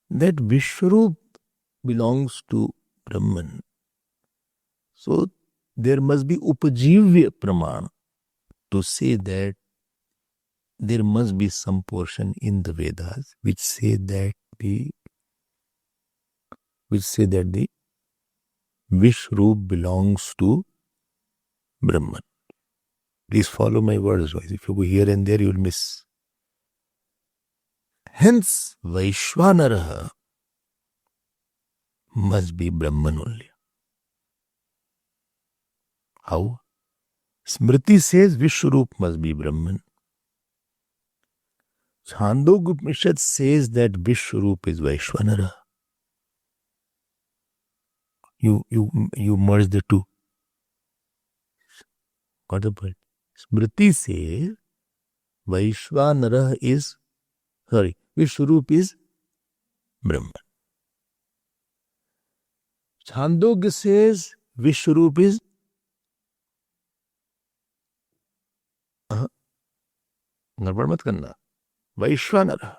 that Vishwarup belongs to Brahman, so there must be Upajivya Praman to say that there must be some portion in the Vedas which say that the Vishwarup belongs to Brahman. Please follow my words, guys. If you go here and there, you will miss. Hence, Vaishwanaraha must be Brahman only. How? Smriti says Vishwarup must be Brahman. Chandogya Upanishad says that Vishwarup is Vaishwanara. You merge the two. Got the point? Smriti says Vaishwanara is, Vishwarup is Brahman. Chandogya says Vishwarup is गड़बड़ मत करना, Vaishwanara.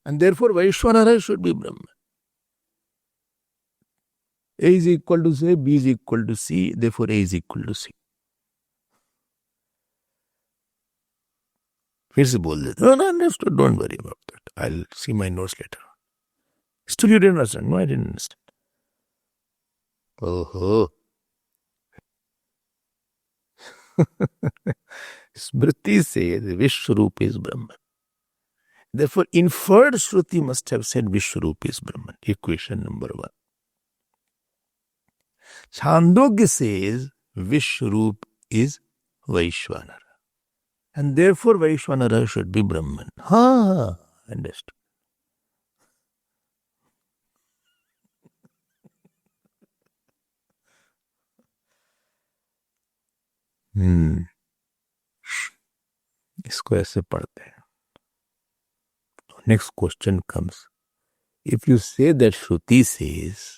And therefore Vaishwanara should be Brahman. A is equal to C, B is equal to C, therefore A is equal to C. फिर से बोल देते, no, understood, don't worry about that. I'll see my notes later. Still you didn't understand? No, I didn't understand. Oh. Smriti says Vishwarup is Brahman. Therefore, inferred Shruti must have said Vishwarup is Brahman. Equation number 1. Chandogya says Vishwarup is Vaishwanara. And therefore Vaishwanara should be Brahman. Understood. इसको ऐसे पढ़ते हैं. Next question comes. If you say that Shruti says,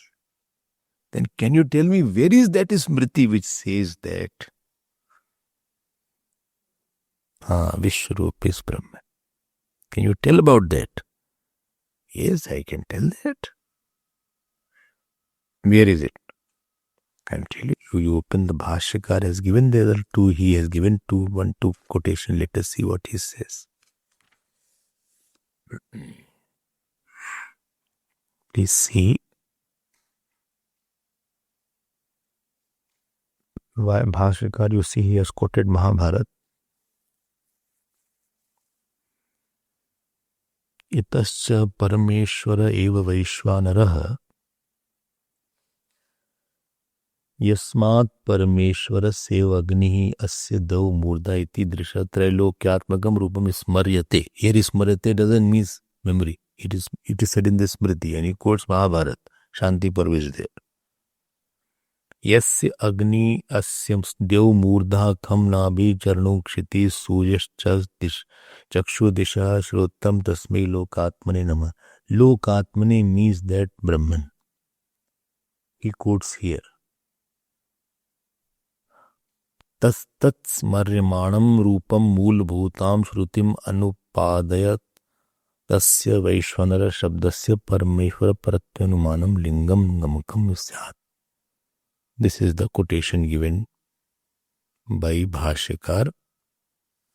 then can you tell me where is that Smriti which says that Vishwarup is Brahman? Can you tell about that? Yes, I can tell that. Where is it? I'll tell you. You open the Bhashyakar has given the other two. He has given two quotation. Let us see what he says. Please see. Why Bhashyakar, you see he has quoted Mahabharata. Itascha Parameshwara eva Vaishwanaraha Yasmat Parameshwara seva Agnihi Asya Dau Murda iti Drisha Trailokyatmakam Rupam Smaryate. Here Smaryate doesn't mean memory. It is said in the Smriti, and he quotes Mahabharata. Shanti Parv is there. Yasya Agni Asyam Dev Murdha Kham Nabhi Charno Kshiti Suyash Chakshu Disha Shrotam Tasmai Lokatmane Nama. Lokatmane means that Brahman. He quotes here. Tas tat smaryamanam rupam moolbhutam shrutim anupadayat tasya vaishwanara shabdasya parameshwara paratyanumanam lingam gamakam vyat. This is the quotation given by Bhashyakar.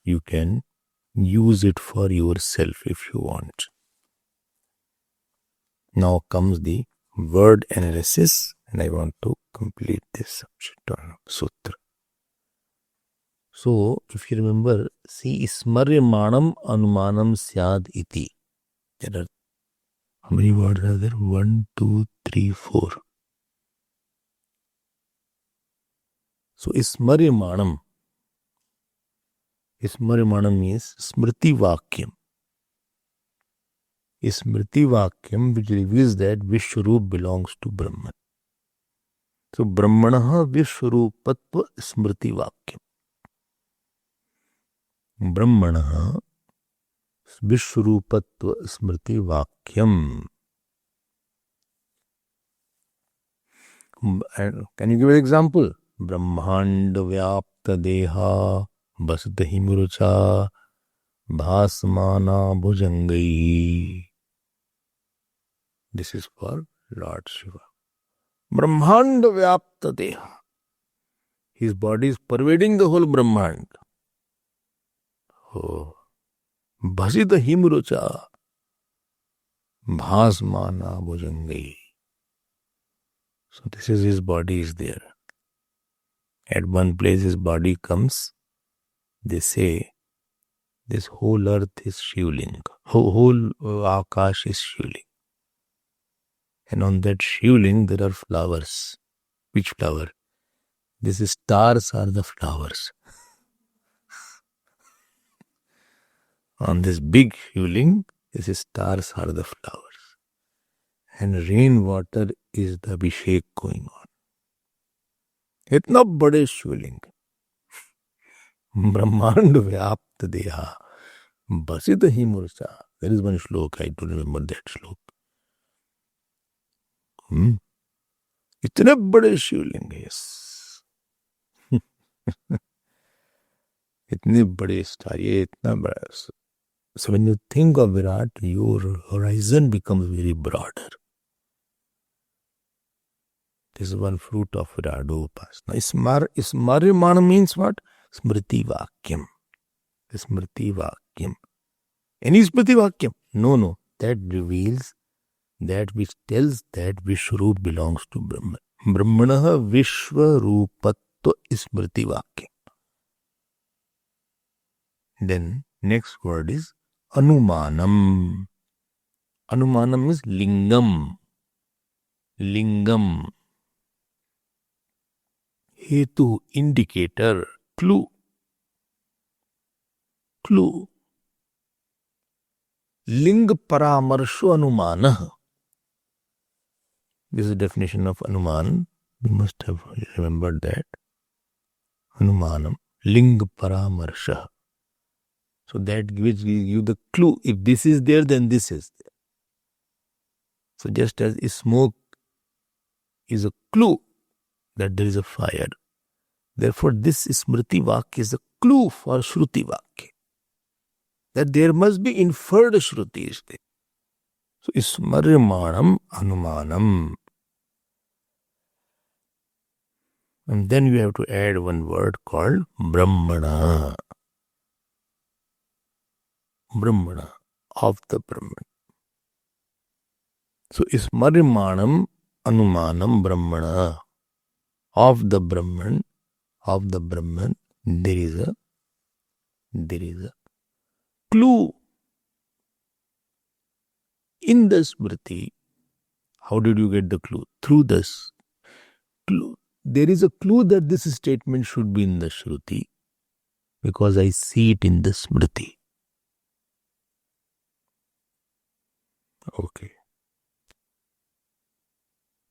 You can use it for yourself if you want. Now comes the word analysis, and I want to complete this subject on sutra. So, if you remember, see, smaryamanam anumanam syad iti. There are, how many words are there? 1, 2, 3, 4. So, smaryamanam means smriti vakyam. Smriti vakyam which reveals that Vishwarup belongs to Brahman. So, Brahmanaha Vishwarupatva smriti vakyam. Brahmanaha Vishwarupatva smriti vakyam. Can you give an example? Brahmanda vyapta deha basata himurucha bhasmana bhujangai. This is for Lord Shiva. Brahmanda vyapta deha. His body is pervading the whole Brahmand. Oh. Bhasita himrucha bhasmana bhujangai. So this is his body is there. At one place his body comes. They say this whole earth is Shivling. Whole Akash is Shivling. And on that Shivling there are flowers. Which flower? These stars are the flowers. On this big shivling, these stars are the flowers. And rainwater is the abhishek going on. इतना बड़े शिवलिंग, ब्रह्मांड व्याप्त देहा बसित ही मूर्छा. There is one श्लोक, I don't remember that श्लोक. इतने बड़े शिवलिंग है. इतने बड़े स्टार, ये इतना बड़ा. So when you think of Virat, your horizon becomes very broader. This is one fruit of Virat Upasana. Smaryamana means what? Smriti Vakyam. Smriti Vakyam. Any Smriti Vakyam? No. That reveals, that which tells that Vishwarup belongs to Brahman. Brahmanaha Vishwarupatva Smriti Vakyam. Then next word is Anumanam. Anumanam is Lingam. Lingam. Hetu, indicator, clue. Clue. Ling paramarsho anumanah. This is the definition of Anuman. You must have remembered that. Anumanam. Ling paramarsha. So that gives you the clue. If this is there, then this is there. So just as smoke is a clue that there is a fire, therefore this Smriti Vakya is a clue for Shruti Vakya, that there must be inferred Shrutis there. So Smaryamanam Anumanam. And then you have to add one word called Brahmana. Brahmana, of the Brahman. So Smaryamanam Anumanam Brahmana, of the Brahman, there is a clue in the Smriti. How did you get the clue? Through this clue. There is a clue that this statement should be in the Shruti, because I see it in the Smriti. Okay.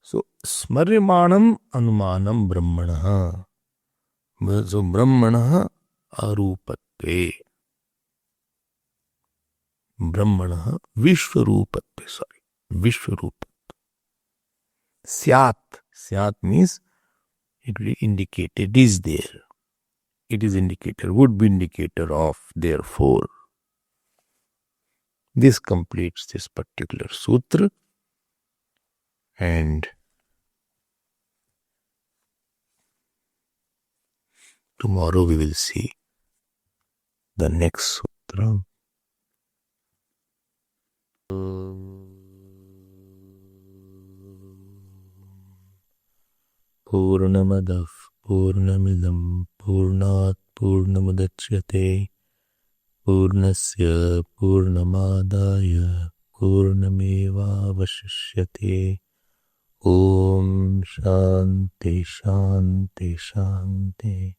So, Smaryamanam Anumanam Brahmana. So, Brahmana Arupatve. Brahmana Vishwarupatve. Vishwarupatve. Syat. Syat means it will indicate, it is there. It is indicator, would be indicator of, therefore. This completes this particular sutra, and tomorrow we will see the next sutra. Purnamadav Purnamidam Purnat Purnamudachyate Purnasya Purnamadaya Purnameva Vashishyate. Om Shanti Shanti Shanti.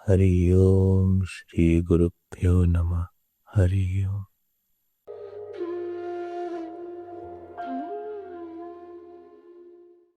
Hari Om Shri Gurubhyo Namah. Hari Om.